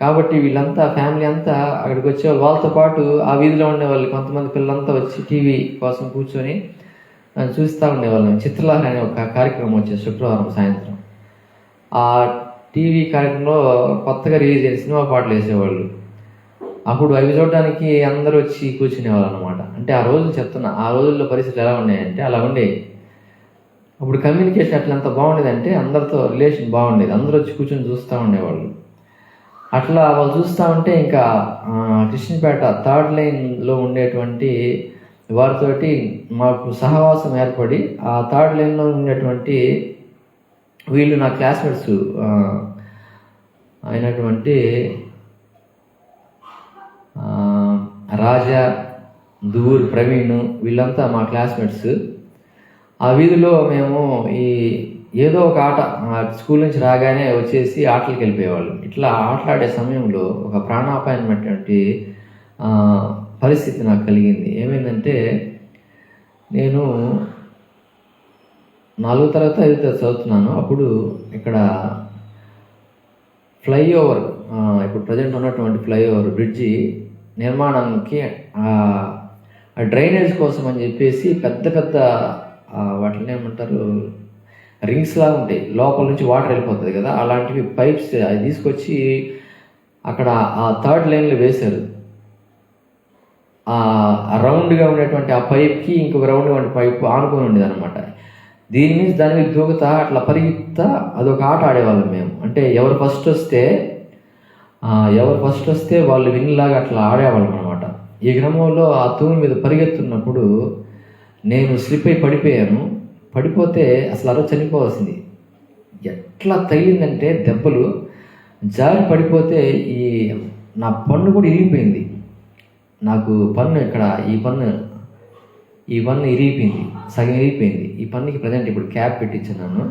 కాబట్టి వీళ్ళంతా ఫ్యామిలీ అంతా అక్కడికి వచ్చేవాళ్ళు. వాళ్ళతో పాటు ఆ వీధిలో ఉండేవాళ్ళు కొంతమంది పిల్లలంతా వచ్చి టీవీ కోసం కూర్చొని చూస్తూ ఉండేవాళ్ళం. చిత్రలహరి అనే ఒక కార్యక్రమం వచ్చేది శుక్రవారం సాయంత్రం. ఆ టీవీ కార్యక్రమంలో కొత్తగా రిలీజ్ అయిన సినిమా పాటలు వేసేవాళ్ళు. అప్పుడు అవి చూడడానికి అందరూ వచ్చి కూర్చునేవాళ్ళు అనమాట. అంటే ఆ రోజులు చెప్తున్నా, ఆ రోజుల్లో పరిస్థితులు ఎలా ఉన్నాయంటే అలా ఉండేవి. అప్పుడు కమ్యూనికేషన్ అట్లా ఎంత బాగుండేదంటే అందరితో రిలేషన్ బాగుండేది, అందరూ వచ్చి కూర్చొని చూస్తూ ఉండేవాళ్ళు. అట్లా వాళ్ళు చూస్తూ ఉంటే ఇంకా కృష్ణపేట థర్డ్ లైన్లో ఉండేటువంటి వారితోటి మాకు సహవాసం ఏర్పడి, ఆ థర్డ్ లైన్లో ఉండేటువంటి వీళ్ళు నా క్లాస్మేట్స్ అయినటువంటి రాజా, దూర్, ప్రవీణ్ వీళ్ళంతా మా క్లాస్మేట్స్. ఆ వీధిలో మేము ఏదో ఒక ఆట స్కూల్ నుంచి రాగానే వచ్చేసి ఆటలకు వెళ్ళిపోయేవాళ్ళం. ఇట్లా ఆటలాడే సమయంలో ఒక ప్రాణాపాయమైనటువంటి పరిస్థితి నాకు కలిగింది. ఏమైందంటే నేను 4వ తరగతి 5వ తరగతి చదువుతున్నాను. అప్పుడు ఇక్కడ ఫ్లైఓవర్, ఇప్పుడు ప్రజెంట్ ఉన్నటువంటి ఫ్లైఓవర్ బ్రిడ్జి నిర్మాణానికి డ్రైనేజ్ కోసం అని చెప్పేసి పెద్ద వాటిని ఏమంటారు, రింగ్స్ లాగా ఉంటాయి, లోపల నుంచి వాటర్ వెళ్ళిపోతుంది కదా, అలాంటివి పైప్స్ అది తీసుకొచ్చి అక్కడ ఆ థర్డ్ లైన్లో వేశారు. రౌండ్గా ఉండేటువంటి ఆ పైప్కి ఇంకొక రౌండ్గా ఉండే పైప్ ఆనుకొని ఉండేది అనమాట. దీని మీద దాని మీద దూకుతా అట్లా పరిగెత్తా అదొక ఆట ఆడేవాళ్ళం మేము. అంటే ఎవరు ఫస్ట్ వస్తే వాళ్ళు విన్లాగా అట్లా ఆడేవాళ్ళం అనమాట. ఈ క్రమంలో ఆ తూము మీద పరిగెత్తున్నప్పుడు నేను స్లిప్ అయి పడిపోతే అసలు అలా చనిపోవాల్సింది. ఎట్లా తగిలిందంటే దెబ్బలు జారి పడిపోతే నా పన్ను కూడా ఇరిగిపోయింది. నాకు పన్ను ఇక్కడ ఈ పన్ను ఇరిగిపోయింది, సగం ఇరిగిపోయింది. ఈ పన్నుకి ప్రజెంట్ ఇప్పుడు క్యాప్ పెట్టించున్నాను.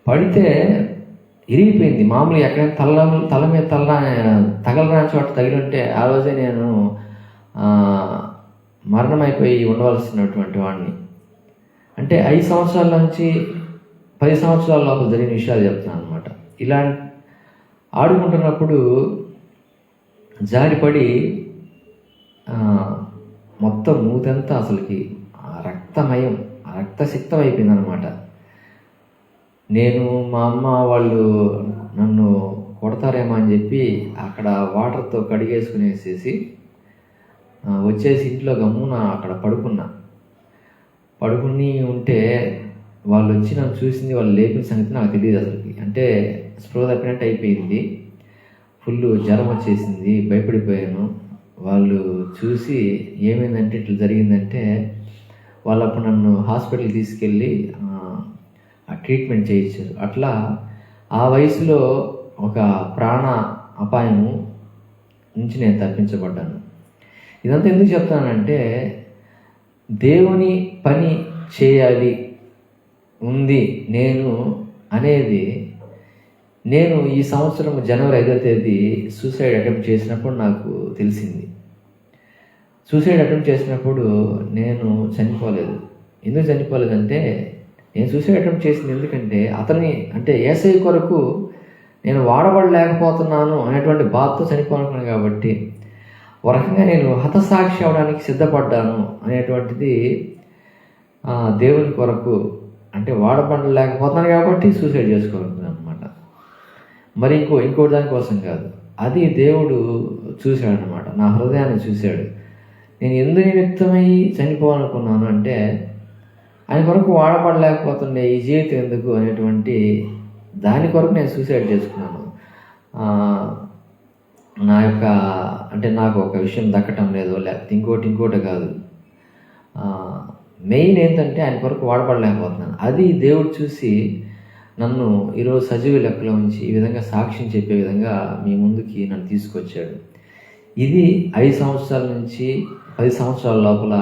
పడితే ఇరిగిపోయింది. మామూలుగా ఎక్కడైనా తల మీద తగలరాని చోట తగిలి ఉంటే ఆ రోజే నేను మరణమైపోయి ఉండవలసినటువంటి వాడిని. అంటే 5 సంవత్సరాల నుంచి 10 సంవత్సరాల లోపల జరిగిన విషయాలు చెప్తున్నాను అనమాట. ఇలా ఆడుకుంటున్నప్పుడు జారిపడి మొత్తం మూతంతా అసలుకి రక్తమయం, రక్తసిక్తం అయిపోయింది అనమాట. నేను మా అమ్మ వాళ్ళు నన్ను కొడతారేమో అని చెప్పి అక్కడ వాటర్తో కడిగేసుకునేసేసి వచ్చేసి ఇంట్లో గమ్మున అక్కడ పడుకుని ఉంటే వాళ్ళు వచ్చి నన్ను చూసింది, వాళ్ళు లేపిన సంగతి నాకు తెలియదు అసలుకి. అంటే స్పృహ తప్పినట్టు అయిపోయింది, ఫుల్ జ్వరం వచ్చేసింది, భయపడిపోయాను. వాళ్ళు చూసి ఏమైందంటే ఇట్లా జరిగిందంటే వాళ్ళు అప్పుడు నన్ను హాస్పిటల్కి తీసుకెళ్ళి ట్రీట్మెంట్ చేయించారు. అట్లా ఆ వయసులో ఒక ప్రాణ అపాయము నుంచి నేను తప్పించబడ్డాను. ఇదంతా ఎందుకు చెప్తానంటే దేవుని పని చేయాలి ఉంది నేను అనేది. నేను ఈ సంవత్సరం జనవరి 5వ తేదీ సూసైడ్ అటెంప్ట్ చేసినప్పుడు నాకు తెలిసింది. సూసైడ్ అటెంప్ట్ చేసినప్పుడు నేను చనిపోలేదు. ఎందుకు చనిపోలేదంటే నేను సూసైడ్ అటెంప్ట్ చేసింది ఎందుకంటే అతన్ని అంటే యేసయ్య కొరకు నేను వాడబడలేకపోతున్నాను అనేటువంటి బాధతో చనిపోనుకున్నాను. కాబట్టి ఒక రకంగా నేను హతసాక్షి అవడానికి సిద్ధపడ్డాను అనేటువంటిది దేవుని కొరకు, అంటే వాడబడలేకపోతున్నాను కాబట్టి సూసైడ్ చేసుకోవాలనుకున్నాను అనమాట. మరి ఇంకో దానికోసం కాదు. అది దేవుడు చూశాడనమాట, నా హృదయాన్ని చూశాడు. నేను ఎందు నిమిత్తమై చనిపోవాలనుకున్నాను అంటే ఆయన కొరకు వాడబడలేకపోతుండే ఈ జీవితం ఎందుకు అనేటువంటి దాని కొరకు నేను సూసైడ్ చేసుకున్నాను. నా యొక్క అంటే నాకు ఒక విషయం దక్కటం లేదు, లేకపోతే ఇంకోటి కాదు. మెయిన్ ఏంటంటే ఆయన కొరకు వాడబడలేకపోతున్నాను. అది దేవుడు చూసి నన్ను ఈరోజు సజీవ లెక్కలో ఉంచి ఈ విధంగా సాక్ష్యం చెప్పే విధంగా మీ ముందుకి నన్ను తీసుకొచ్చాడు. ఇది 5 సంవత్సరాల నుంచి 10 సంవత్సరాల లోపల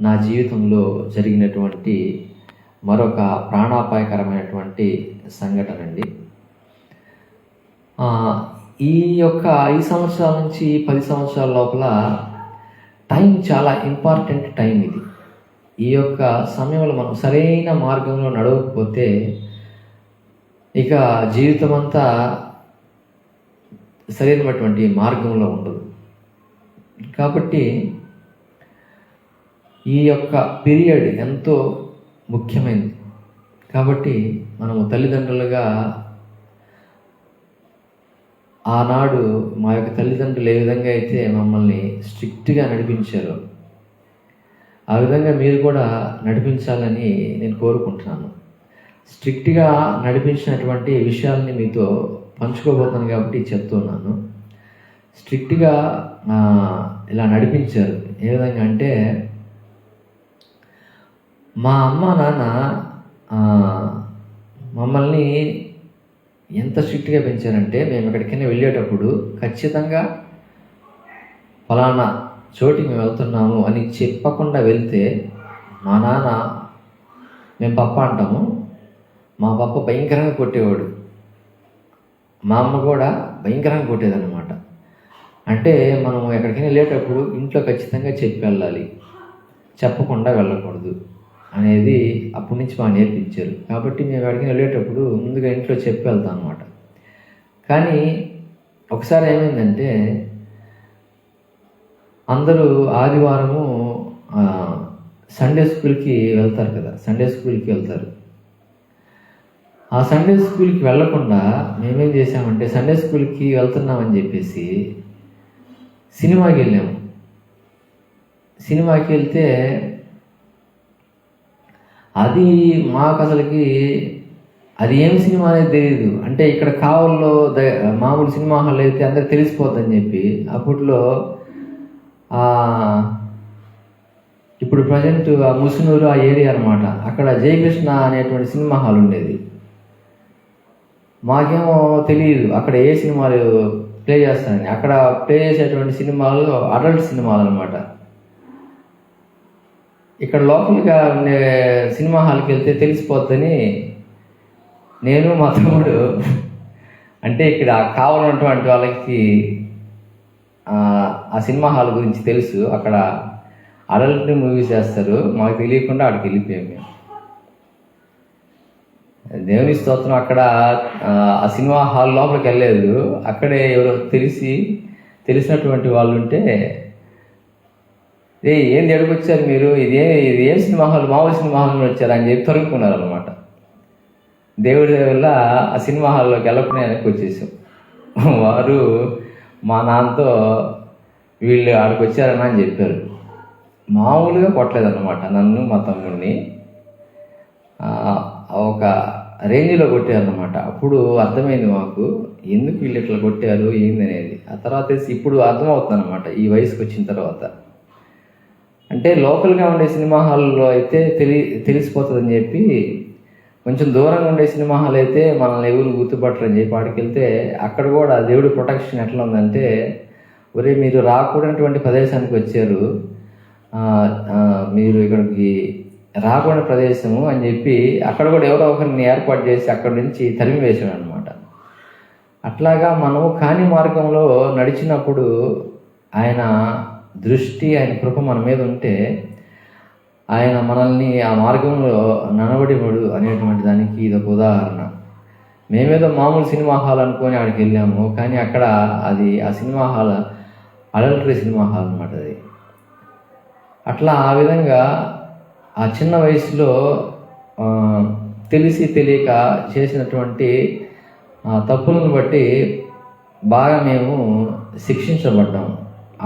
నా జీవితంలో జరిగినటువంటి మరొక ప్రాణాపాయకరమైనటువంటి సంఘటన అండి. ఈ యొక్క 5 సంవత్సరాల నుంచి 10 సంవత్సరాల లోపల టైం చాలా ఇంపార్టెంట్ టైం ఇది. ఈ యొక్క సమయంలో మనం సరైన మార్గంలో నడవకపోతే ఇక జీవితం అంతా సరైనటువంటి మార్గంలో ఉండదు. కాబట్టి ఈ యొక్క పీరియడ్ ఎంతో ముఖ్యమైనది. కాబట్టి మనము తల్లిదండ్రులుగా ఆనాడు మా యొక్క తల్లిదండ్రులు ఏ విధంగా అయితే మమ్మల్ని స్ట్రిక్ట్గా నడిపించారో ఆ విధంగా మీరు కూడా నడిపించాలని నేను కోరుకుంటున్నాను. స్ట్రిక్ట్గా నడిపించినటువంటి విషయాలని మీతో పంచుకోబోతున్నాను కాబట్టి చెప్తున్నాను. స్ట్రిక్ట్గా ఇలా నడిపించారు. ఏ విధంగా అంటే మా అమ్మ నాన్న మమ్మల్ని ఎంత స్ట్రిక్ట్గా పెంచారంటే మేము ఎక్కడికైనా వెళ్ళేటప్పుడు ఖచ్చితంగా ఫలానా చోటికి మేము వెళ్తున్నాము అని చెప్పకుండా వెళ్తే మా నాన్న, మేము పప్ప అంటాము, మా పప్ప భయంకరంగా కొట్టేవాడు. మా అమ్మ కూడా భయంకరంగా కొట్టేదన్నమాట. అంటే మనం ఎక్కడికైనా వెళ్ళేటప్పుడు ఇంట్లో ఖచ్చితంగా చెప్పి వెళ్ళాలి, చెప్పకుండా వెళ్ళకూడదు అనేది అప్పటి నుంచి మాకు నేర్పించారు. కాబట్టి మేము ఎక్కడికైనా వెళ్ళేటప్పుడు ముందుగా ఇంట్లో చెప్పి వెళ్తాం అన్నమాట. కానీ ఒకసారి ఏమైందంటే అందరూ ఆదివారము సండే స్కూల్కి వెళ్తారు కదా, సండే స్కూల్కి వెళ్తారు. ఆ సండే స్కూల్కి వెళ్ళకుండా మేమేం చేసామంటే సండే స్కూల్కి వెళ్తున్నామని చెప్పేసి సినిమాకి వెళ్ళాము. సినిమాకి వెళ్తే అది మాకు అసలుకి అది ఏం సినిమా అనేది తెలియదు. అంటే ఇక్కడ కావల్లో మామూలు సినిమా హాల్ అయితే అందరికి తెలిసిపోద్దని చెప్పి అప్పట్లో ఇప్పుడు ప్రజెంట్ ఆ ముసునూరు ఆ ఏరియా అనమాట, అక్కడ జయకృష్ణ అనేటువంటి సినిమా హాల్ ఉండేది. మాకేమో తెలియదు అక్కడ ఏ సినిమాలు ప్లే చేస్తారని. అక్కడ ప్లే చేసేటువంటి సినిమాలు అడల్ట్ సినిమాలు అనమాట. ఇక్కడ లోకల్గా ఉండే సినిమా హాల్కి వెళ్తే తెలిసిపోద్దని నేను మా తమ్ముడు, అంటే ఇక్కడ కావాలన్నటువంటి వాళ్ళకి ఆ సినిమా హాల్ గురించి తెలుసు, అక్కడ అడల్ట్ మూవీస్ చేస్తారు, మాకు తెలియకుండా అక్కడికి వెళ్ళిపోయాం మేము. దేవుని స్తోత్రం, అక్కడ ఆ సినిమా హాల్ లోపలికి వెళ్ళలేదు. అక్కడే ఎవరో తెలిసినటువంటి వాళ్ళు ఉంటే, ఏంది ఎక్కడికి మీరు, ఇది ఏం సినిమా హాల్, మామూలు సినిమా హాల్ వచ్చారు అని చెప్పి తొలుక్కున్నారు అనమాట. దేవుడి వల్ల ఆ సినిమా హాల్లోకి వెళ్ళకుండా వెనక్కి వచ్చేసాం. వారు మా నాన్నతో వీళ్ళు ఆడికి వచ్చారని అని చెప్పారు. మామూలుగా కొట్టలేదన్నమాట, నన్ను మా తమ్ముడిని ఒక రేంజ్లో కొట్టారనమాట. అప్పుడు అర్థమైంది మాకు ఎందుకు వీళ్ళు ఇట్లా కొట్టారు ఏంది అనేది. ఆ తర్వాత ఇప్పుడు అర్థమవుతుంది అనమాట ఈ వయసుకి వచ్చిన తర్వాత. అంటే లోకల్గా ఉండే సినిమా హాల్లో అయితే తెలిసిపోతుందని చెప్పి, కొంచెం దూరంగా ఉండే సినిమా హాల్ అయితే మనల్ని ఎవరు గుర్తుపట్టరని చెప్పి ఆడికి వెళ్తే, అక్కడ కూడా దేవుడి ప్రొటెక్షన్ ఎట్లా ఉందంటే, ఒరే మీరు రాకూడనటువంటి ప్రదేశానికి వచ్చారు, మీరు ఇక్కడికి రాకూడని ప్రదేశము అని చెప్పి అక్కడ కూడా ఎవరో ఒకరిని ఏర్పాటు చేసి అక్కడి నుంచి తరిమి వేసాడు అనమాట. అట్లాగా మనము కాని మార్గంలో నడిచినప్పుడు ఆయన దృష్టి, ఆయన కృప మన మీద ఉంటే ఆయన మనల్ని ఆ మార్గంలో నడవడివాడు అనేటువంటి దానికి ఇదొక ఉదాహరణ. మేమేదో మామూలు సినిమా హాల్ అనుకొని ఆడికి వెళ్ళాము, కానీ అక్కడ ఆ cinema hall adultery cinema hall అనమాట అది. అట్లా ఆ విధంగా ఆ చిన్న వయసులో తెలిసి తెలియక చేసినటువంటి తప్పులను బట్టి బాగా మేము శిక్షించబడ్డాము.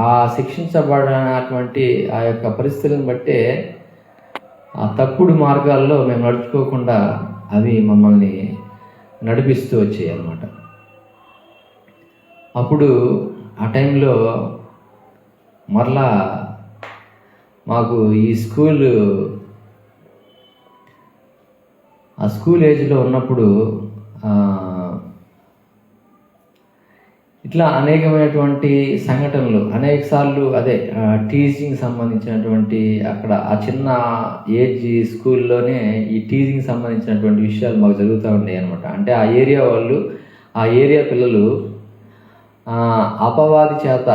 ఆ శిక్షించబడినటువంటి ఆ యొక్క పరిస్థితులను బట్టే ఆ తప్పుడు మార్గాల్లో మేము నడుచుకోకుండా అవి మమ్మల్ని నడిపిస్తూ వచ్చాయి అన్నమాట. అప్పుడు ఆ టైంలో మరలా మాకు ఈ స్కూల్ ఏజ్లో ఉన్నప్పుడు ఇట్లా అనేకమైనటువంటి సంఘటనలు, అనేక సార్లు టీచింగ్ సంబంధించినటువంటి అక్కడ ఆ చిన్న ఏజ్ స్కూల్లోనే ఈ టీచింగ్ సంబంధించినటువంటి విషయాలు మాకు జరుగుతూ ఉండేవి అనమాట. అంటే ఆ ఏరియా వాళ్ళు, ఆ ఏరియా పిల్లలు అపవాది చేత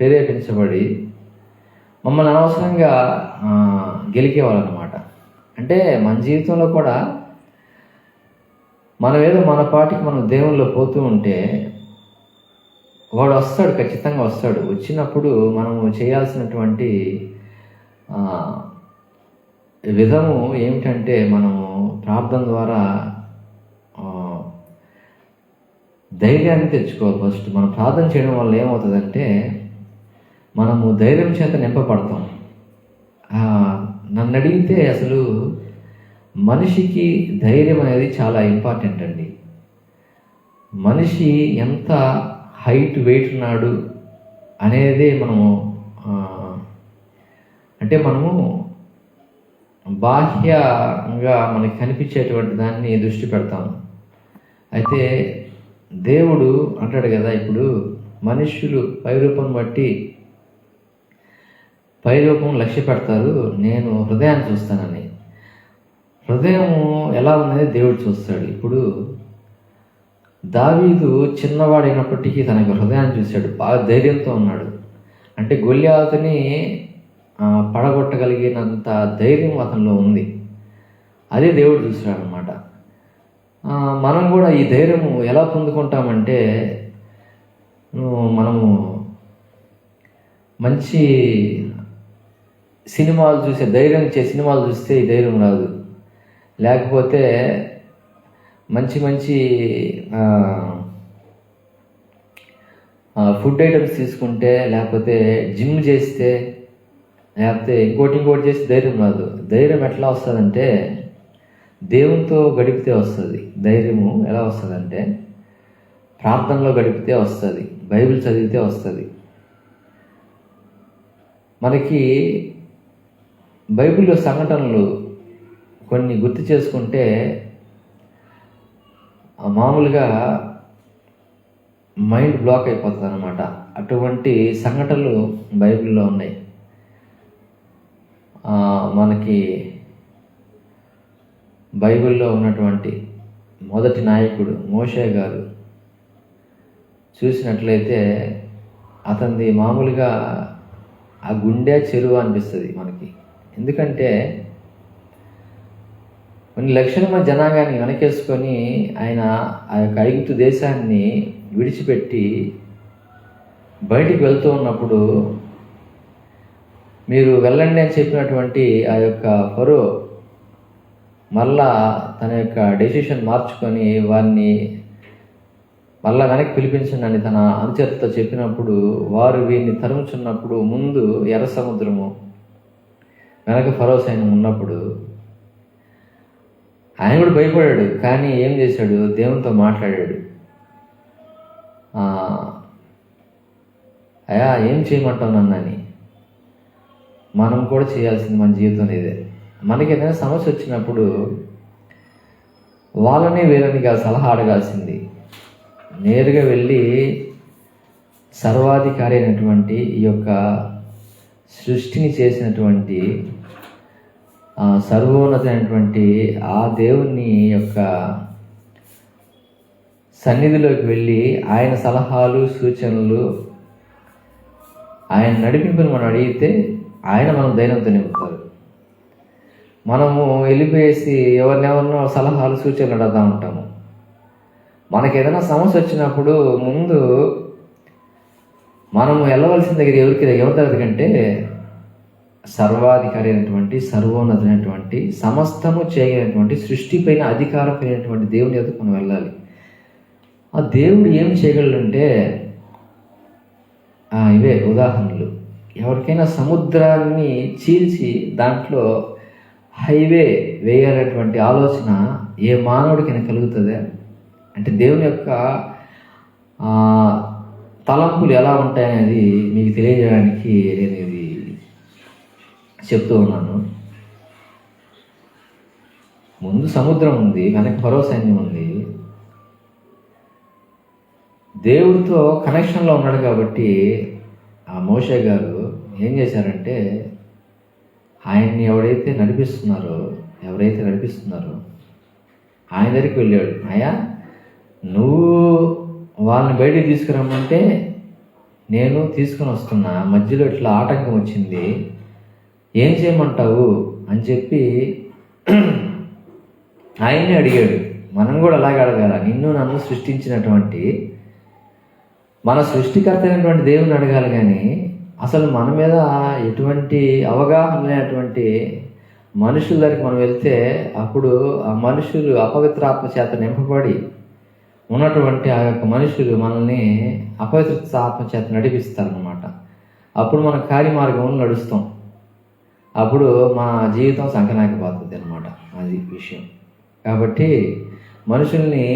ప్రేరేపించబడి మమ్మల్ని అనవసరంగా గెలికేవాళ్ళు అనమాట. అంటే మన జీవితంలో కూడా మనమేదో మన పాటికి మనం దేవుల్లో పోతూ ఉంటే వాడు వస్తాడు, ఖచ్చితంగా వస్తాడు. వచ్చినప్పుడు మనము చేయాల్సినటువంటి విధము ఏమిటంటే, మనము ప్రార్థన ద్వారా ధైర్యాన్ని తెచ్చుకోవాలి. ఫస్ట్ మనం ప్రార్థన చేయడం వల్ల ఏమవుతుందంటే, మనము ధైర్యం చేత నింపబడతాం. నన్ను అడిగితే అసలు మనిషికి ధైర్యం అనేది చాలా ఇంపార్టెంట్ అండి. మనిషి ఎంత హైట్, వెయిట్ ఉన్నాడు అనేది మనము బాహ్యంగా మనకి కనిపించేటువంటి దాన్ని దృష్టి పెడతాము. అయితే దేవుడు అంటాడు కదా, ఇప్పుడు మనుష్యులు పైరూపం లక్ష్య పెడతారు, నేను హృదయాన్ని చూస్తానని. హృదయం ఎలా ఉన్నది దేవుడు చూస్తాడు. ఇప్పుడు దావీదు చిన్నవాడైనప్పటికీ తనకు హృదయాన్ని చూశాడు, బాగా ధైర్యంతో ఉన్నాడు. అంటే గొల్యాతుని పడగొట్టగలిగినంత ధైర్యం అతనిలో ఉంది. అదే దేవుడు చూశాడు అనమాట. మనం కూడా ఈ ధైర్యము ఎలా పొందుకుంటామంటే, మనము మంచి సినిమాలు చూసే ధైర్యం ఇచ్చే సినిమాలు చూస్తే ఈ ధైర్యం రాదు. లేకపోతే మంచి ఫుడ్ ఐటమ్స్ తీసుకుంటే, లేకపోతే జిమ్ చేస్తే, లేకపోతే ఇంకోటి చేస్తే ధైర్యం రాదు. ధైర్యం ఎట్లా వస్తుందంటే, దేవునితో గడిపితే వస్తుంది. ధైర్యము ఎలా వస్తుందంటే, ప్రార్థనలో గడిపితే వస్తుంది, బైబిల్ చదివితే వస్తుంది. మనకి బైబిల్లో సంఘటనలు కొన్ని గుర్తు చేసుకుంటే మామూలుగా మైండ్ బ్లాక్ అయిపోతుంది అన్నమాట. అటువంటి సంఘటనలు బైబిల్లో ఉన్నాయి. మనకి బైబిల్లో ఉన్నటువంటి మొదటి నాయకుడు మోషే గారు చూసినట్లయితే, అతనిది మామూలుగా ఆ గుండె చెరువు అనిపిస్తుంది మనకి. ఎందుకంటే కొన్ని లక్షల మంది జనాంగాన్ని వెనకేసుకొని ఆయన ఆ యొక్క ఐగుప్తు దేశాన్ని విడిచిపెట్టి బయటికి వెళ్తూ ఉన్నప్పుడు మీరు వెళ్ళండి అని చెప్పినటువంటి ఆ యొక్క ఫరో మళ్ళా తన యొక్క డెసిషన్ మార్చుకొని వారిని మళ్ళా వెనక్కి పిలిపించండి అని తన అనుచరులతో చెప్పినప్పుడు వారు వీరిని తరుముచున్నప్పుడు ముందు ఎర్ర సముద్రము, వెనక ఫరో సైన్యం ఉన్నప్పుడు ఆయన కూడా భయపడాడు. కానీ ఏం చేశాడు? దేవునితో మాట్లాడాడు. అయ్యా ఏం చేయమంటావు నన్నని. మనం కూడా చేయాల్సింది మన జీవితంలో ఇదే. మనకి ఏదైనా సమస్య వచ్చినప్పుడు వాళ్ళని వీళ్ళని సలహా అడగాల్సింది. నేరుగా వెళ్ళి సర్వాధికారి అయినటువంటి ఈ యొక్క సృష్టిని చేసినటువంటి సర్వోన్నతమైనటువంటి ఆ దేవుని యొక్క సన్నిధిలోకి వెళ్ళి ఆయన సలహాలు సూచనలు ఆయన నడిపింపుని మనం అడిగితే ఆయన మనం ధైర్యంతో నింపుతారు. మనము వెళ్ళిపోయేసి ఎవరినెవరినో సలహాలు సూచనలు అడుగుతూ ఉంటాము. మనకి ఏదైనా సమస్య వచ్చినప్పుడు ముందు మనము వెళ్ళవలసిన దగ్గర ఎవరి దగ్గరకంటే సర్వాధికారి అయినటువంటి సర్వోన్నతమైనటువంటి సమస్తము చేయగలిగినటువంటి సృష్టిపైన అధికారం కలిగినటువంటి దేవుని ఎదుగు మనం వెళ్ళాలి. ఆ దేవుడు ఏం చేయగలడంటే ఇవే ఉదాహరణలు. ఎవరికైనా సముద్రాన్ని చీల్చి దాంట్లో హైవే వేయాలనేటువంటి ఆలోచన ఏ మానవుడికైనా కలుగుతుందా? అంటే దేవుని యొక్క తలంపులు ఎలా ఉంటాయనేది మీకు తెలియజేయడానికి నేను ఇది చెప్తూ ఉన్నాను. ముందు సముద్రం ఉంది, వెనక ఫరో సైన్యం ఉంది. దేవుడితో కనెక్షన్లో ఉన్నాడు కాబట్టి ఆ మోషే గారు ఏం చేశారంటే ఆయన్ని ఎవరైతే నడిపిస్తున్నారో ఆయన దగ్గరికి వెళ్ళాడు. అయ్యా నువ్వు వాళ్ళని బయటికి తీసుకురమ్మంటే నేను తీసుకుని వస్తున్నా, మధ్యలో ఇట్లా ఆటంకం వచ్చింది, ఏం చేయమంటావు అని చెప్పి ఆయన్ని అడిగాడు. మనం కూడా అలాగే అడగాల. నిన్ను నన్ను సృష్టించినటువంటి మన సృష్టికర్త అయినటువంటి దేవుని అడగాలి. కానీ అసలు మన మీద ఎటువంటి అవగాహన లేనటువంటి మనుషుల దగ్గరికి మనం వెళ్తే అప్పుడు ఆ మనుషులు అపవిత్రాత్మ చేత నింపబడి ఉన్నటువంటి ఆ యొక్క మనుషులు మనల్ని అపవిత్ర ఆత్మ చేత నడిపిస్తారనమాట. అప్పుడు మన కార్యమార్గంలో నడుస్తాం. అప్పుడు మా జీవితం సంకనాకపోతుంది అనమాట. అది విషయం. కాబట్టి మనుషుల్ని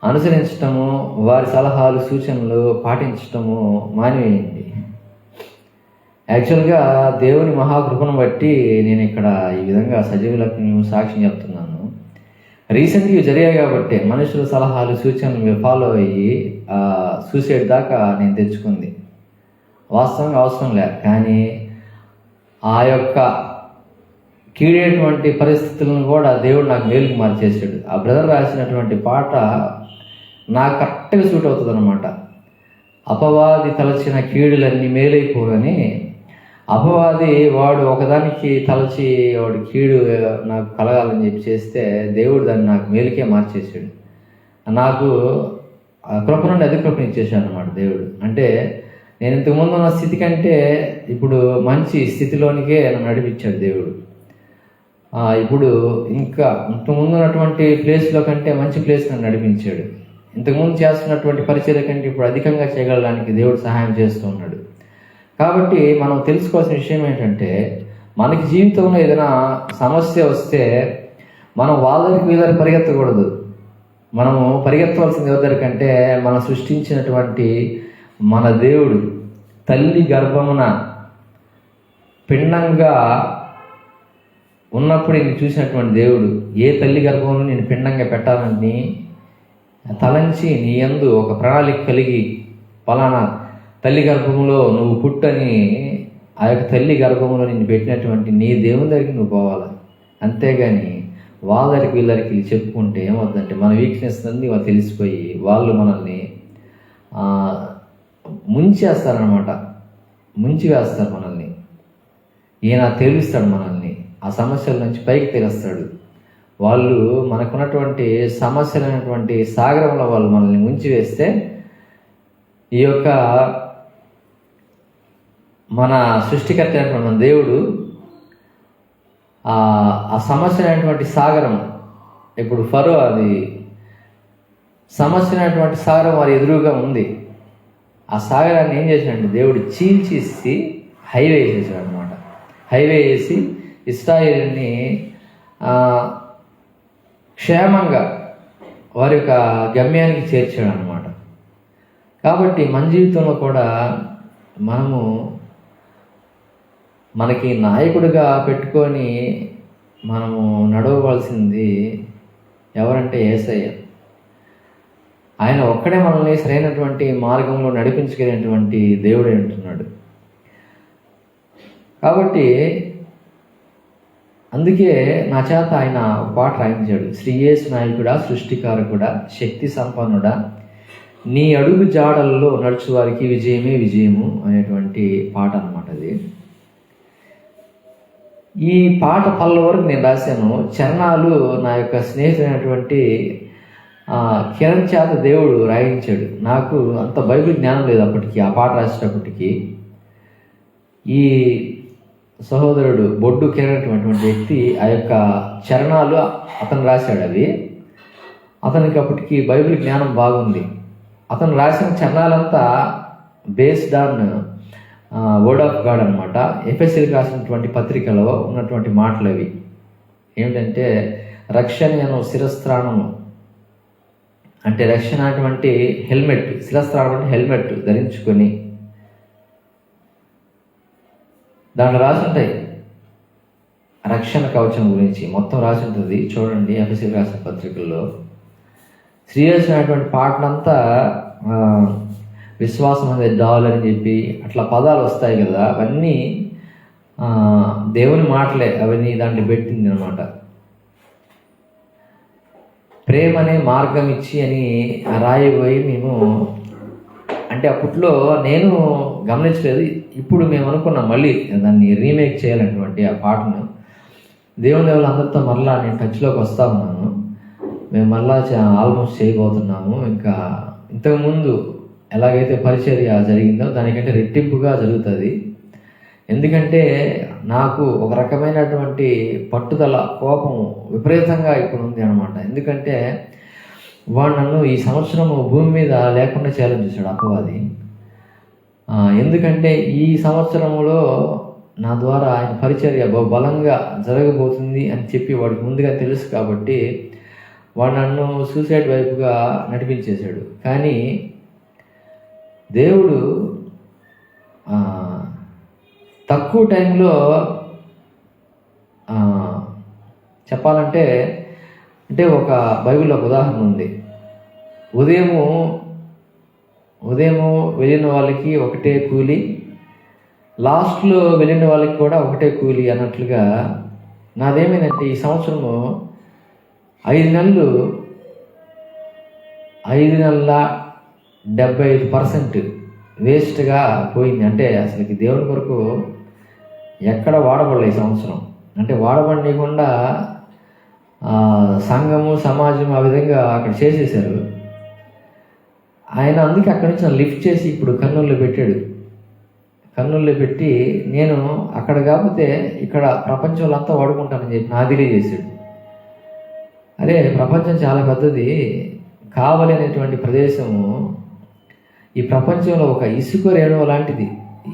అనుసరించటము, వారి సలహాలు సూచనలు పాటించటము మానివేయండి. యాక్చువల్గా దేవుని మహాకృపను బట్టి నేను ఇక్కడ ఈ విధంగా సజీవులకు సాక్ష్యం చెప్తున్నాను. రీసెంట్గా జరిగాయి కాబట్టి మనుషుల సలహాలు సూచనలు ఫాలో అయ్యి సూసైడ్ దాకా నేను తెచ్చుకుంది. వాస్తవంగా అవసరం లే, కానీ ఆ యొక్క కీడేటువంటి పరిస్థితులను కూడా దేవుడు నాకు మేలుకు మార్చేసాడు. ఆ బ్రదర్ రాసినటువంటి పాట నాకు కరెక్ట్గా సూట్ అవుతుంది అనమాట. అపవాది తలచిన కీడులన్నీ మేలైపోవని, అపవాది వాడు ఒకదానికి తలచి వాడు కీడు నాకు కలగాలని చెప్పి చేస్తే దేవుడు దాన్ని నాకు మేలుకే మార్చేసాడు. నాకు కృప నుండి అతి కృపను ఇచ్చేసాడు అనమాట దేవుడు. అంటే నేను ఇంతకుముందు ఉన్న స్థితి కంటే ఇప్పుడు మంచి స్థితిలోనికే నన్ను నడిపించాడు దేవుడు. ఇప్పుడు ఇంకా ఇంతకుముందు ఉన్నటువంటి ప్లేస్లో కంటే మంచి ప్లేస్ నన్ను నడిపించాడు. ఇంతకుముందు చేస్తున్నటువంటి పరిచర్య కంటే ఇప్పుడు అధికంగా చేయగలడానికి దేవుడు సహాయం చేస్తూ ఉన్నాడు. కాబట్టి మనం తెలుసుకోవాల్సిన విషయం ఏంటంటే, మనకి జీవితంలో ఏదైనా సమస్య వస్తే మనం వాళ్ళ దగ్గరికి పరిగెత్తకూడదు. మనము పరిగెత్తవలసింది ఎవరి కంటే మనం సృష్టించినటువంటి మన దేవుడు, తల్లి గర్భమున పిండంగా ఉన్నప్పుడు నేను చూసినటువంటి దేవుడు, ఏ తల్లి గర్భంలో నేను పిండంగా పెట్టాలని తలంచి నీ యందు ఒక ప్రణాళిక కలిగి ఫలానా తల్లి గర్భంలో నువ్వు పుట్టని ఆ యొక్క తల్లి గర్భంలో నిన్ను పెట్టినటువంటి నీ దేవుని దగ్గరికి నువ్వు పోవాలి. అంతేగాని వాళ్ళ దగ్గరికి వీళ్ళకి చెప్పుకుంటే ఏమవుతుందంటే మన వీక్నెస్ అన్నీ వాళ్ళు తెలిసిపోయి వాళ్ళు మనల్ని ముంచేస్తారనమాట. ముంచి వేస్తారు మనల్ని. ఈయన తేలుస్తాడు మనల్ని, ఆ సమస్యల నుంచి పైకి తేలుస్తాడు. వాళ్ళు మనకున్నటువంటి సమస్యలైనటువంటి సాగరంలో వాళ్ళు మనల్ని ముంచి వేస్తే ఈ యొక్క మన సృష్టికర్త అయినటువంటి మన దేవుడు ఆ సమస్య అయినటువంటి సాగరం, ఇప్పుడు ఫరో అది సమస్య అయినటువంటి సాగరం వారి ఎదురుగా ఉంది. ఆ సాగరాన్ని ఏం చేశాడంటే దేవుడు చీల్చేసి హైవే వేసేసాడు అనమాట. హైవే వేసి ఇశ్రాయేలుని క్షేమంగా వారి యొక్క గమ్యానికి చేర్చాడు అనమాట. కాబట్టి మన జీవితంలో కూడా మనకి నాయకుడిగా పెట్టుకొని మనము నడవవలసింది ఎవరంటే యేసయ్య. ఆయన ఒక్కడే మనల్ని సరైనటువంటి మార్గంలో నడిపించగలిగినటువంటి దేవుడే ఉంటున్నాడు. కాబట్టి అందుకే నా చేత ఆయన ఒక పాట రాయించాడు. శ్రీ యేసు నాయకుడా, సృష్టికారకుడా, శక్తి సంపన్నుడా, నీ అడుగు జాడల్లో నడుచు వారికి విజయమే విజయము అనేటువంటి పాట అన్నమాట అది. ఈ పాట పల్ల వరకు నేను రాశాను. చరణాలు నా యొక్క స్నేహితుడైనటువంటి కిరణ్ చేత దేవుడు రాయించాడు. నాకు అంత బైబిల్ జ్ఞానం లేదు అప్పటికి, ఆ పాట రాసేటప్పటికి. ఈ సహోదరుడు బొడ్డు కిరణ్ అటువంటి వ్యక్తి ఆ యొక్క చరణాలు అతను రాశాడు. అవి అతనికి అప్పటికి బైబిల్ జ్ఞానం బాగుంది. అతను రాసిన చరణాలంతా based on word of God అనమాట. ఎఫెసీలకు రాసినటువంటి పత్రికలో ఉన్నటువంటి మాటలు అవి. ఏమిటంటే రక్షణ శిరస్త్రాణము అంటే రక్షణ అటువంటి హెల్మెట్, శిరస్త్రాణం అంటే హెల్మెట్ ధరించుకొని దాంట్లో రాసి ఉంటాయి రక్షణ కవచం గురించి మొత్తం రాసి ఉంటుంది. చూడండి ఎఫెసీలకు రాసిన పత్రికల్లో. శ్రీయేసు అనేటువంటి పాటలంతా విశ్వాసం అనేది డాలని చెప్పి అట్లా పదాలు వస్తాయి కదా, అవన్నీ దేవుని మాటలే, అవన్నీ దాంట్లో పెట్టింది అనమాట. ప్రేమ అనే మార్గం ఇచ్చి అని రాయబోయి మేము అంటే అప్పట్లో నేను గమనించలేదు. ఇప్పుడు మేము అనుకున్నాం మళ్ళీ దాన్ని రీమేక్ చేయాలన్నటువంటి ఆ పాటను. దేవుని అందరితో మరలా నేను టచ్లోకి వస్తా ఉన్నాను. మేము మళ్ళా ఆల్మోస్ట్ చేయబోతున్నాము. ఇంకా ఇంతకుముందు ఎలాగైతే పరిచర్య జరిగిందో దానికంటే రెట్టింపుగా జరుగుతుంది. ఎందుకంటే నాకు ఒక రకమైనటువంటి పట్టుదల, కోపం విపరీతంగా ఇప్పుడు ఉంది అనమాట. ఎందుకంటే వాడు నన్ను ఈ సంవత్సరం భూమి మీద లేకుండా చేయాలని చూశాడు అపవాది. ఎందుకంటే ఈ సంవత్సరంలో నా ద్వారా ఆయన పరిచర్య బలంగా జరగబోతుంది అని చెప్పి వాడికి ముందుగా తెలుసు. కాబట్టి వాడు నన్ను సూసైడ్ వైపుగా నడిపించేశాడు. కానీ దేవుడు తక్కువ టైంలో చెప్పాలంటే అంటే ఒక బైబిల్లో ఒక ఉదాహరణ ఉంది. ఉదయము వెళ్ళిన వాళ్ళకి ఒకటే కూలి, లాస్ట్లో వెళ్ళిన వాళ్ళకి కూడా ఒకటే కూలి అన్నట్లుగా నాదేమైందంటే ఈ సంవత్సరము 5 నెలల 75% వేస్ట్గా పోయింది. అంటే అసలుకి దేవుని కొరకు ఎక్కడ వాడబడలే ఈ సంవత్సరం. అంటే వాడబడకుండా సంఘము, సమాజం ఆ విధంగా అక్కడ చేసేసారు. ఆయన అందుకే అక్కడి నుంచి నన్ను లిఫ్ట్ చేసి ఇప్పుడు కర్నూలులో పెట్టాడు. కర్నూలులో పెట్టి నేను అక్కడ కాకపోతే ఇక్కడ ప్రపంచంలో అంతా వాడుకుంటానని చెప్పి నా తెలియజేశాడు. అరే ప్రపంచం చాలా పెద్దది. కావలి అనేటువంటి ప్రదేశము ఈ ప్రపంచంలో ఒక ఇసుక రేణువు లాంటిది.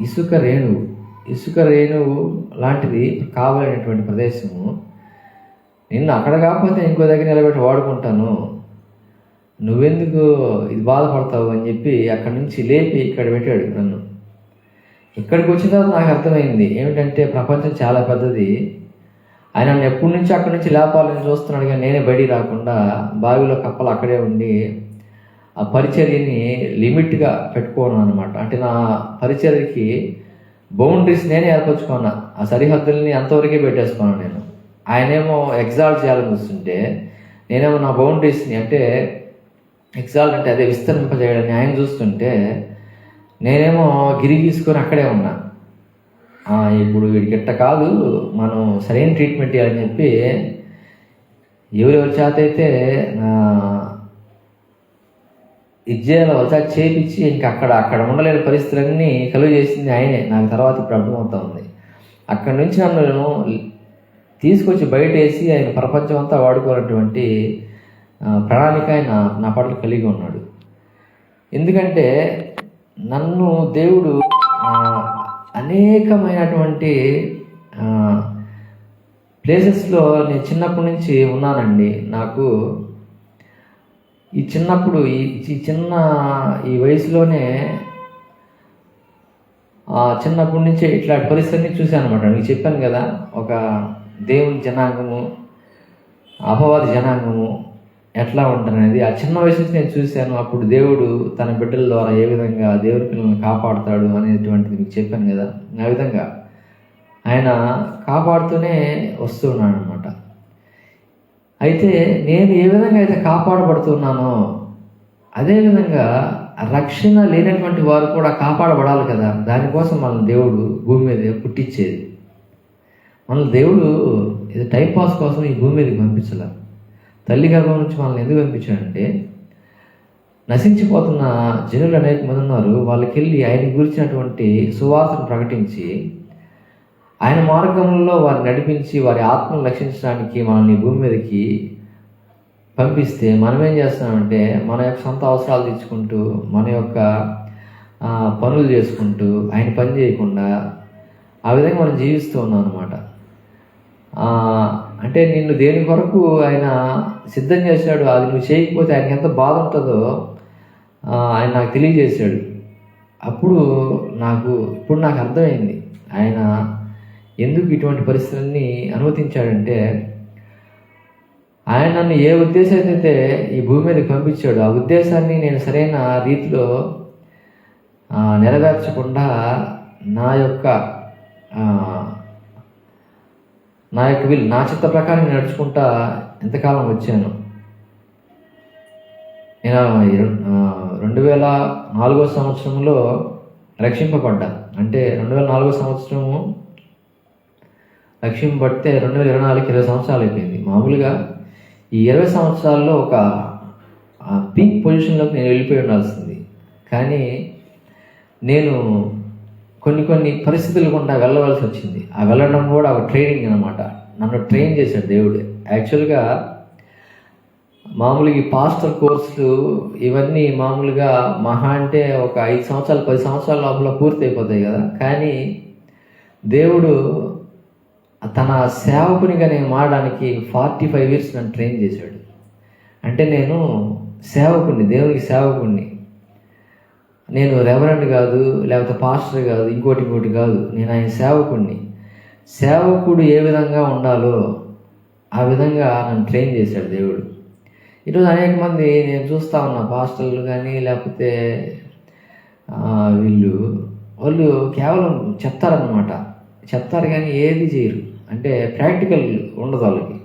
ఇసుక రేణువు లాంటిది కావలి అనేటువంటి ప్రదేశము. నిన్ను అక్కడ కాకపోతే ఇంకో దగ్గర నిలబెట్టి వాడుకుంటాను, నువ్వెందుకు ఇది బాధపడతావు అని చెప్పి అక్కడి నుంచి లేపి ఇక్కడ పెట్టాడు నన్ను. ఇక్కడికి వచ్చిన తర్వాత నాకు అర్థమైంది ఏమిటంటే ప్రపంచం చాలా పెద్దది. ఆయన నన్ను ఎప్పటి నుంచి అక్కడి నుంచి లేపాలని చూస్తున్నాడు. కానీ నేనే బయటికి రాకుండా బావిలో కప్పలు అక్కడే ఉండి ఆ పరిచర్యని లిమిట్గా పెట్టుకోను అనమాట. అంటే నా పరిచర్యకి బౌండరీస్ నేనే ఏర్పరచుకున్నా. ఆ సరిహద్దుల్ని అంతవరకే పెట్టేసుకున్నాను నేను. ఆయనేమో ఎగ్జాల్ట్ చేయాలని చూస్తుంటే నేనేమో నా బౌండరీస్ని అంటే ఎగ్జాల్ట్ అంటే అదే విస్తరింపజేయడాన్ని ఆయన చూస్తుంటే నేనేమో గిరి గీసుకొని అక్కడే ఉన్నా. ఇప్పుడు వీడికి ఎట్ట కాదు, మనం సరైన ట్రీట్మెంట్ ఇవ్వాలని చెప్పి ఎవరెవరి చేత అయితే ఇజ్జేయాల వలస చేపించి ఇంకా అక్కడ ఉండలేని పరిస్థితులన్నీ కలుగు చేసింది ఆయనే. నాకు తర్వాత ఇప్పుడు అర్థమవుతా ఉంది. అక్కడి నుంచి నన్ను తీసుకొచ్చి బయటేసి ఆయన ప్రపంచం అంతా వాడుకోనటువంటి ప్రణాళిక ఆయన నా పట్ల కలిగి ఉన్నాడు. ఎందుకంటే నన్ను దేవుడు అనేకమైనటువంటి ప్లేసెస్లో నేను చిన్నప్పటి నుంచి ఉన్నానండి. నాకు చిన్నప్పుడు ఈ వయసులోనే చిన్నప్పటి నుంచే ఇట్లాంటి పరిస్థితిని చూశాను అనమాట. మీకు చెప్పాను కదా, ఒక దేవుని జనాంగము, అపవాది జనాంగము ఎట్లా ఉంటారనేది ఆ చిన్న వయసు నుంచి నేను చూశాను. అప్పుడు దేవుడు తన బిడ్డల ద్వారా ఏ విధంగా దేవుడి పిల్లల్ని కాపాడుతాడు అనేటువంటిది మీకు చెప్పాను కదా. ఆ విధంగా ఆయన కాపాడుతూనే వస్తూ ఉన్నాడు అనమాట. అయితే నేను ఏ విధంగా అయితే కాపాడబడుతున్నానో అదేవిధంగా రక్షణ లేనటువంటి వారు కూడా కాపాడబడాలి కదా. దానికోసం మనల్ని దేవుడు భూమి మీద పుట్టించేది. మనల్ని దేవుడు ఇది టైంపాస్ కోసం ఈ భూమి మీదకి పంపించాల. తల్లి గర్భం నుంచి మనల్ని ఎందుకు పంపించాడంటే, నశించిపోతున్న జనులు అనేక మంది ఉన్నారు. వాళ్ళకి వెళ్ళి ఆయన గురించినటువంటి సువార్తను ప్రకటించి ఆయన మార్గంలో వారిని నడిపించి వారి ఆత్మను రక్షించడానికి మనల్ని భూమి మీదకి పంపిస్తే మనం ఏం చేస్తున్నామంటే మన యొక్క సొంత అవసరాలు తీర్చుకుంటూ మన యొక్క పనులు చేసుకుంటూ ఆయన పని చేయకుండా ఆ విధంగా మనం జీవిస్తూ ఉన్నాం అనమాట. అంటే నిన్ను దేని కొరకు ఆయన సిద్ధం చేశాడు, అది నువ్వు చేయకపోతే ఆయనకి ఎంత బాధ ఉంటుందో ఆయన నాకు తెలియజేశాడు. ఇప్పుడు నాకు అర్థమైంది ఆయన ఎందుకు ఇటువంటి పరిస్థితులన్నీ అనుమతించాడంటే, ఆయన నన్ను ఏ ఉద్దేశం అయితే ఈ భూమి మీదకి పంపించాడు ఆ ఉద్దేశాన్ని నేను సరైన రీతిలో నెరవేర్చకుండా నా యొక్క నా చిత్త ప్రకారం నడుచుకుంటా ఎంతకాలం వచ్చాను. నేను 2004 సంవత్సరంలో రక్షింపబడ్డా. అంటే 2004 సంవత్సరము రక్షింపబడితే 2024కి 20 సంవత్సరాలు అయిపోయింది. మామూలుగా ఈ 20 సంవత్సరాల్లో ఒక పీక్ పొజిషన్లోకి నేను వెళ్ళిపోయి ఉండాల్సింది. కానీ నేను కొన్ని పరిస్థితులు గుండా వెళ్ళవలసి వచ్చింది. ఆ వెళ్ళడం కూడా ఒక ట్రైనింగ్ అనమాట. నన్ను ట్రైన్ చేశాడు దేవుడు. యాక్చువల్గా మామూలుగా ఈ పాస్టర్ కోర్సులు ఇవన్నీ మామూలుగా మహా అంటే ఒక 5 సంవత్సరాలు 10 సంవత్సరాల లోపల పూర్తి అయిపోతాయి కదా. కానీ దేవుడు తన సేవకునిగా నేను మారడానికి 45 years నన్ను ట్రైన్ చేశాడు. అంటే నేను సేవకుడిని, దేవునికి సేవకుడిని. నేను రెవరెండ్ కాదు, లేకపోతే పాస్టర్ కాదు, ఇంకోటి కాదు. నేను ఆయన సేవకుడిని. సేవకుడు ఏ విధంగా ఉండాలో ఆ విధంగా నన్ను ట్రైన్ చేశాడు దేవుడు. ఈరోజు అనేక మంది నేను చూస్తూ ఉన్నా, పాస్టర్లు కానీ లేకపోతే వాళ్ళు కేవలం చెప్తారు కానీ ఏది చేయరు. అంటే ప్రాక్టికల్ ఉండదు వాళ్ళకి,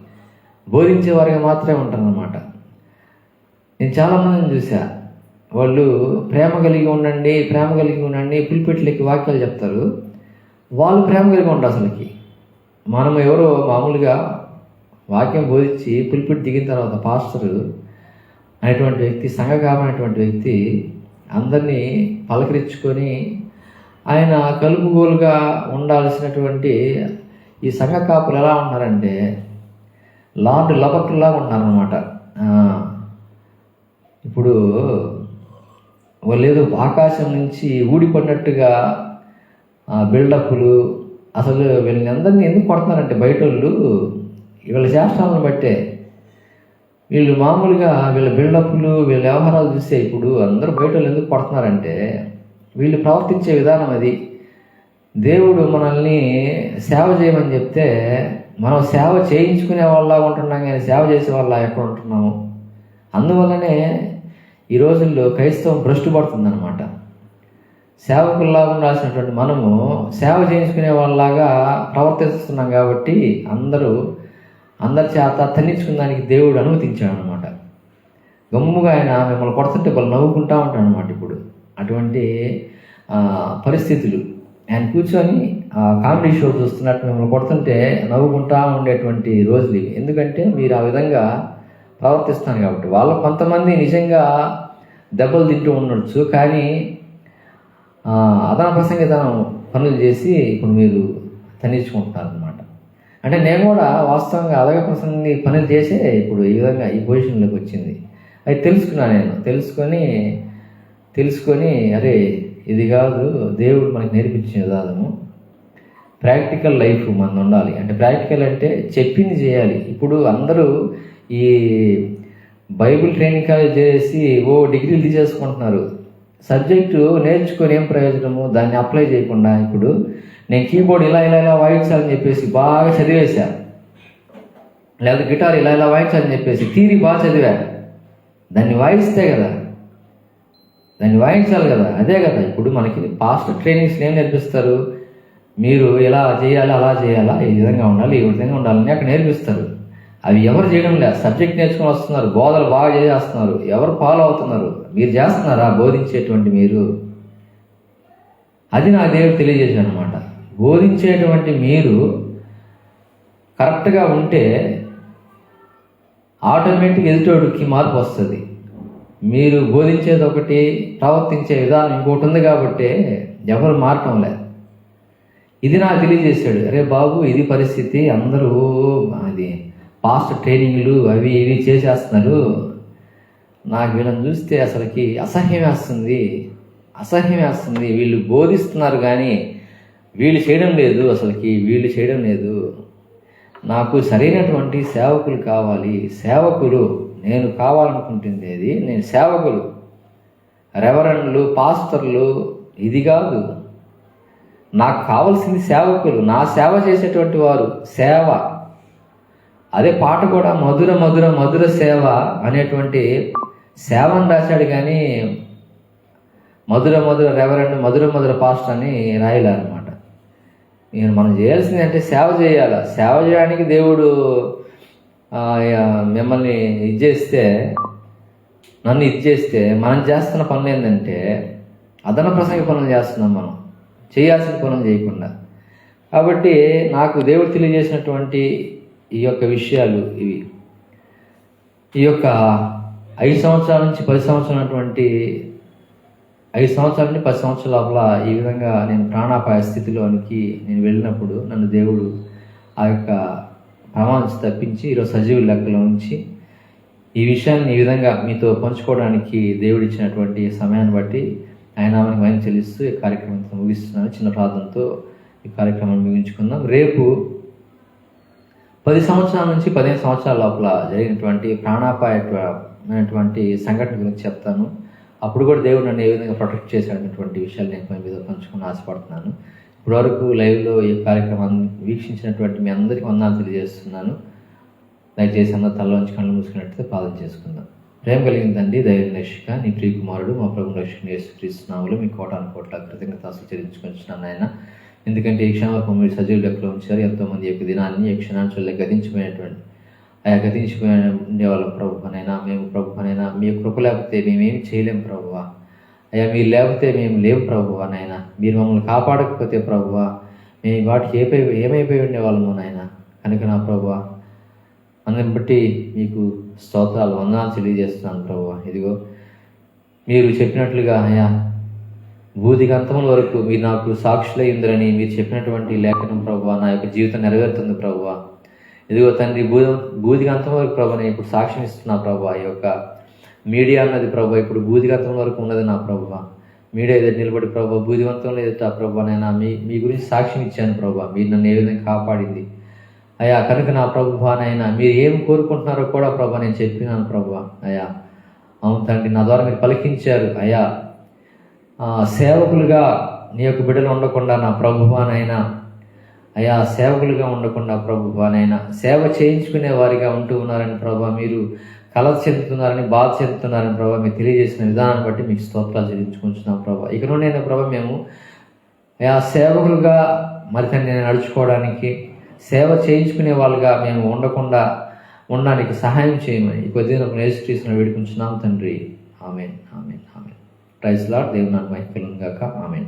బోధించే వారికి మాత్రమే ఉంటారన్నమాట. నేను చాలామందిని చూసా, వాళ్ళు ప్రేమ కలిగి ఉండండి పులిపెట్లకి వాక్యాలు చెప్తారు. వాళ్ళు ప్రేమ కలిగి ఉండరు అసలుకి. మనం ఎవరో మామూలుగా వాక్యం బోధించి పులిపెట్టి దిగిన తర్వాత పాస్టర్ అనేటువంటి వ్యక్తి, సంఘకాపరి అనేటువంటి వ్యక్తి అందరినీ పలకరించుకొని ఆయన కలుపుగోలుగా ఉండాల్సినటువంటి ఈ సంఘ కాపులు ఎలా ఉన్నారంటే లార్డ్ లబక్కుల్లాగా ఉన్నారన్నమాట. ఇప్పుడు వాళ్ళు ఏదో ఆకాశం నుంచి ఊడిపడినట్టుగా బిల్డప్లు. అసలు వీళ్ళని అందరినీ ఎందుకు కొడుతున్నారంటే బయట వాళ్ళు వీళ్ళ చేష్టాలను బట్టే. వీళ్ళు మామూలుగా వీళ్ళ బిల్డప్లు వీళ్ళ వ్యవహారాలు చూస్తే ఇప్పుడు అందరూ బయట వాళ్ళు ఎందుకు కొడుతున్నారంటే వీళ్ళు ప్రవర్తించే విధానం అది. దేవుడు మనల్ని సేవ చేయమని చెప్తే మనం సేవ చేయించుకునే వాళ్ళలాగా ఉంటున్నాం కానీ సేవ చేసే వాళ్ళ ఎక్కడ ఉంటున్నాము. అందువల్లనే ఈ రోజుల్లో క్రైస్తవం భ్రష్టు పడుతుందన్నమాట. సేవకుల్లాగా ఉండాల్సినటువంటి మనము సేవ చేయించుకునే వాళ్ళలాగా ప్రవర్తిస్తున్నాం కాబట్టి అందరి చేత తన్నించుకున్నానికి దేవుడు అనుమతించాడు అనమాట. గమ్ముగా ఆయన మిమ్మల్ని కొడుతుంటే వాళ్ళు నవ్వుకుంటూ ఉంటాడు అనమాట. ఇప్పుడు అటువంటి పరిస్థితులు ఆయన కూర్చొని కామెడీ షో చూస్తున్నట్టు మిమ్మల్ని కొడుతుంటే నవ్వుకుంటూ ఉండేటువంటి రోజులు ఇవి. ఎందుకంటే మీరు ఆ విధంగా ప్రవర్తిస్తాను కాబట్టి. వాళ్ళు కొంతమంది నిజంగా దెబ్బలు తింటూ ఉండొచ్చు, కానీ అదన ప్రసంగితనం పనులు చేసి ఇప్పుడు మీరు తన్నించుకుంటున్నారు అనమాట. అంటే నేను కూడా వాస్తవంగా అదగ ప్రసంగి పనులు చేసే ఇప్పుడు ఈ విధంగా ఈ పొజిషన్లోకి వచ్చింది. అది తెలుసుకున్నాను. నేను తెలుసుకొని అరే ఇది కాదు దేవుడు మనకి నేర్పించిన విధానము, ప్రాక్టికల్ లైఫ్ మనం ఉండాలి. అంటే ప్రాక్టికల్ అంటే చెప్పింది చేయాలి. ఇప్పుడు అందరూ ఈ బైబిల్ ట్రైనింగ్ కాలేజ్ చేసి డిగ్రీలు తీసేసుకుంటున్నారు. సబ్జెక్టు నేర్చుకొని ఏం ప్రయోజనము, దాన్ని అప్లై చేయకుండా ఇప్పుడు నేను కీబోర్డ్ ఇలా వాయించాలని చెప్పేసి బాగా చదివేశా, లేదా గిటార్ ఇలా వాయించాలని చెప్పేసి థియరీ బాగా చదివా, దాన్ని వాయిస్తే కదా, దాన్ని వాయించాలి కదా. అదే కదా ఇప్పుడు మనకి పాస్ట్ ట్రైనింగ్స్ ఏం నేర్పిస్తారు, మీరు ఇలా చేయాలి, అలా చేయాలా, ఈ విధంగా ఉండాలి, ఈ విధంగా ఉండాలని అక్కడ నేర్పిస్తారు. అవి ఎవరు చేయడం లేదు. సబ్జెక్ట్ నేర్చుకొని వస్తున్నారు, బోధలు బాగా చేస్తున్నారు, ఎవరు ఫాలో అవుతున్నారు? మీరు చేస్తున్నారా బోధించేటువంటి మీరు? అది నాకు దేవుడు తెలియజేశాడు అనమాట. బోధించేటువంటి మీరు కరెక్ట్గా ఉంటే ఆటోమేటిక్ ఎదుటోడికి మార్పు వస్తుంది. మీరు బోధించేది ఒకటి, ప్రవర్తించే విధానం ఇంకోటి ఉంది కాబట్టి ఎవరు మారటం లేదు. ఇది నాకు తెలియజేశాడు. అరే బాబు ఇది పరిస్థితి, అందరూ అది పాస్ట్ ట్రైనింగ్లు అవి ఇవి చేసేస్తున్నారు. నాకు వీళ్ళని చూస్తే అసలుకి అసహ్యం వేస్తుంది. వీళ్ళు బోధిస్తున్నారు కానీ వీళ్ళు చేయడం లేదు. నాకు సరైనటువంటి సేవకులు కావాలి. నేను కావాలనుకుంటుంది ఏది, నేను సేవకులు, రెవరెండ్లు, పాస్టర్లు ఇది కాదు. నాకు కావాల్సింది సేవకులు, నా సేవ చేసేటువంటి వారు. సేవ అదే పాట కూడా మధుర సేవ అనేటువంటి సేవను రాశాడు, కానీ మధుర రెవరెండ్ మధుర పాస్టర్ అని రాయలే అనమాట. మనం చేయాల్సింది అంటే సేవ చేయాలి. సేవ చేయడానికి దేవుడు మిమ్మల్ని నన్ను ఇచ్చేస్తే మనం చేస్తున్న పనులు ఏంటంటే అదన ప్రసంగ పనులు చేస్తున్నాం, మనం చేయాల్సిన పనులు చేయకుండా. కాబట్టి నాకు దేవుడు తెలియజేసినటువంటి ఈ యొక్క విషయాలు ఇవి. ఈ యొక్క 5 సంవత్సరాల నుంచి 10 సంవత్సరాల లోపల ఈ విధంగా నేను ప్రాణాపాయ స్థితిలోనికి నేను వెళ్ళినప్పుడు నన్ను దేవుడు ఆ యొక్క ప్రమాదం తప్పించి ఈరోజు సజీవుల లెక్కలో ఉంచి ఈ విషయాన్ని ఈ విధంగా మీతో పంచుకోవడానికి దేవుడిచ్చినటువంటి సమయాన్ని బట్టి ఆయన నామానికి మహిమ చెల్లిస్తూ ఈ కార్యక్రమంతో ముగిస్తున్నాను. చిన్న ప్రార్థనతో ఈ కార్యక్రమాన్ని ముగించుకుందాం. రేపు 10 సంవత్సరాల నుంచి 15 సంవత్సరాల లోపల జరిగినటువంటి ప్రాణాపాయమైనటువంటి సంఘటన గురించి చెప్తాను. అప్పుడు కూడా దేవుడు నన్ను ఏ విధంగా ప్రొటెక్ట్ చేశాడనేటువంటి విషయాలు నేను మీద పంచుకుని ఆశపడుతున్నాను. ఇప్పటివరకు లైవ్లో ఈ కార్యక్రమాన్ని వీక్షించినటువంటి మీ అందరికీ వందనాలు తెలియజేస్తున్నాను. దయచేసి అందరూ తలలోంచి కళ్ళు మూసుకున్నట్లయితే ప్రార్థన చేసుకుందాం. ప్రేమ కలిగిన తండ్రి, ధైర్య రక్షక, నీ ప్రియ కుమారుడు మా ప్రభు రక్షకుని యేసుక్రీస్తు నామములో మీ కోటాను కోట్ల కృతజ్ఞతాస్తుతులు చెల్లించుకుంటున్నాను నాయన. ఎందుకంటే ఈ క్షణం మీరు సజీవ లెక్కలో ఉంచారు. ఎంతోమంది యొక్క దినాన్ని ఈ క్షణాంశాల్లో గతించిపోయినటువంటి ఉండే వాళ్ళ ప్రభునైనా మేము ప్రభునైనా మీ కృప లేకపోతే మేమేమి చేయలేము ప్రభువా. మీరు లేకపోతే మేము లేవు ప్రభువా నాయన. మీరు మమ్మల్ని కాపాడకపోతే ప్రభువా మేము వాటికి ఏమైపోయి ఉండేవాళ్ళము నాయన. కనుక నా ప్రభువా అందరిని బట్టి మీకు స్తోత్రాలు వందనాలు తెలియజేస్తున్నాను ప్రభువా. ఇదిగో మీరు చెప్పినట్లుగా భూదిగంతముల వరకు మీరు నాకు సాక్షులై ఉందని మీరు చెప్పినటువంటి లేఖనం ప్రభువా నా యొక్క జీవితం నెరవేరుతుంది ప్రభువా. ఇదిగో తండ్రి భూదిగంతం వరకు ప్రభుని ఇప్పుడు సాక్ష్యం ఇస్తున్నా ప్రభువా. ఈ యొక్క మీడియా అన్నది ప్రభు ఇప్పుడు భూదిగంతం వరకు ఉన్నది నా ప్రభువా. మీడియా ఎదురు నిలబడి ప్రభు భూదిగంతంలో ఎదుట ప్రభునైనా మీ గురించి సాక్ష్యం ఇచ్చాను ప్రభువా. మీరు నన్ను ఏ విధంగా కాపాడింది కనుక నా ప్రభువానైనా మీరు ఏం కోరుకుంటున్నారో కూడా ప్రభు నేను చెప్పినాను ప్రభువా. అవును తండ్రి, నా ద్వారా మీరు పలికించారు సేవకులుగా నీ యొక్క బిడ్డలు ఉండకుండా నా ప్రభువానైనా సేవకులుగా ఉండకుండా ప్రభువానైనా సేవ చేయించుకునే వారిగా ఉంటూ ఉన్నారని ప్రభా. మీరు కలత చెందుతున్నారని, బాధ చెందుతున్నారని ప్రభా మీరు తెలియజేసిన విధానాన్ని బట్టి మీకు స్తోత్రాలు చెల్లించుకుంటున్నాం ప్రభా. ఇక నుండైనా ప్రభా మేము సేవకులుగా మరి నేను నడుచుకోవడానికి, సేవ చేయించుకునే వాళ్ళుగా మేము ఉండడానికి సహాయం చేయమని ఈ కొద్దిగా యేసుక్రీస్తును వేడుకుంటున్నాం తండ్రి. ఆమేన్. Praise Lord. దేవుని నామమున మహిమ కలుగును గాక. ఆమేన్.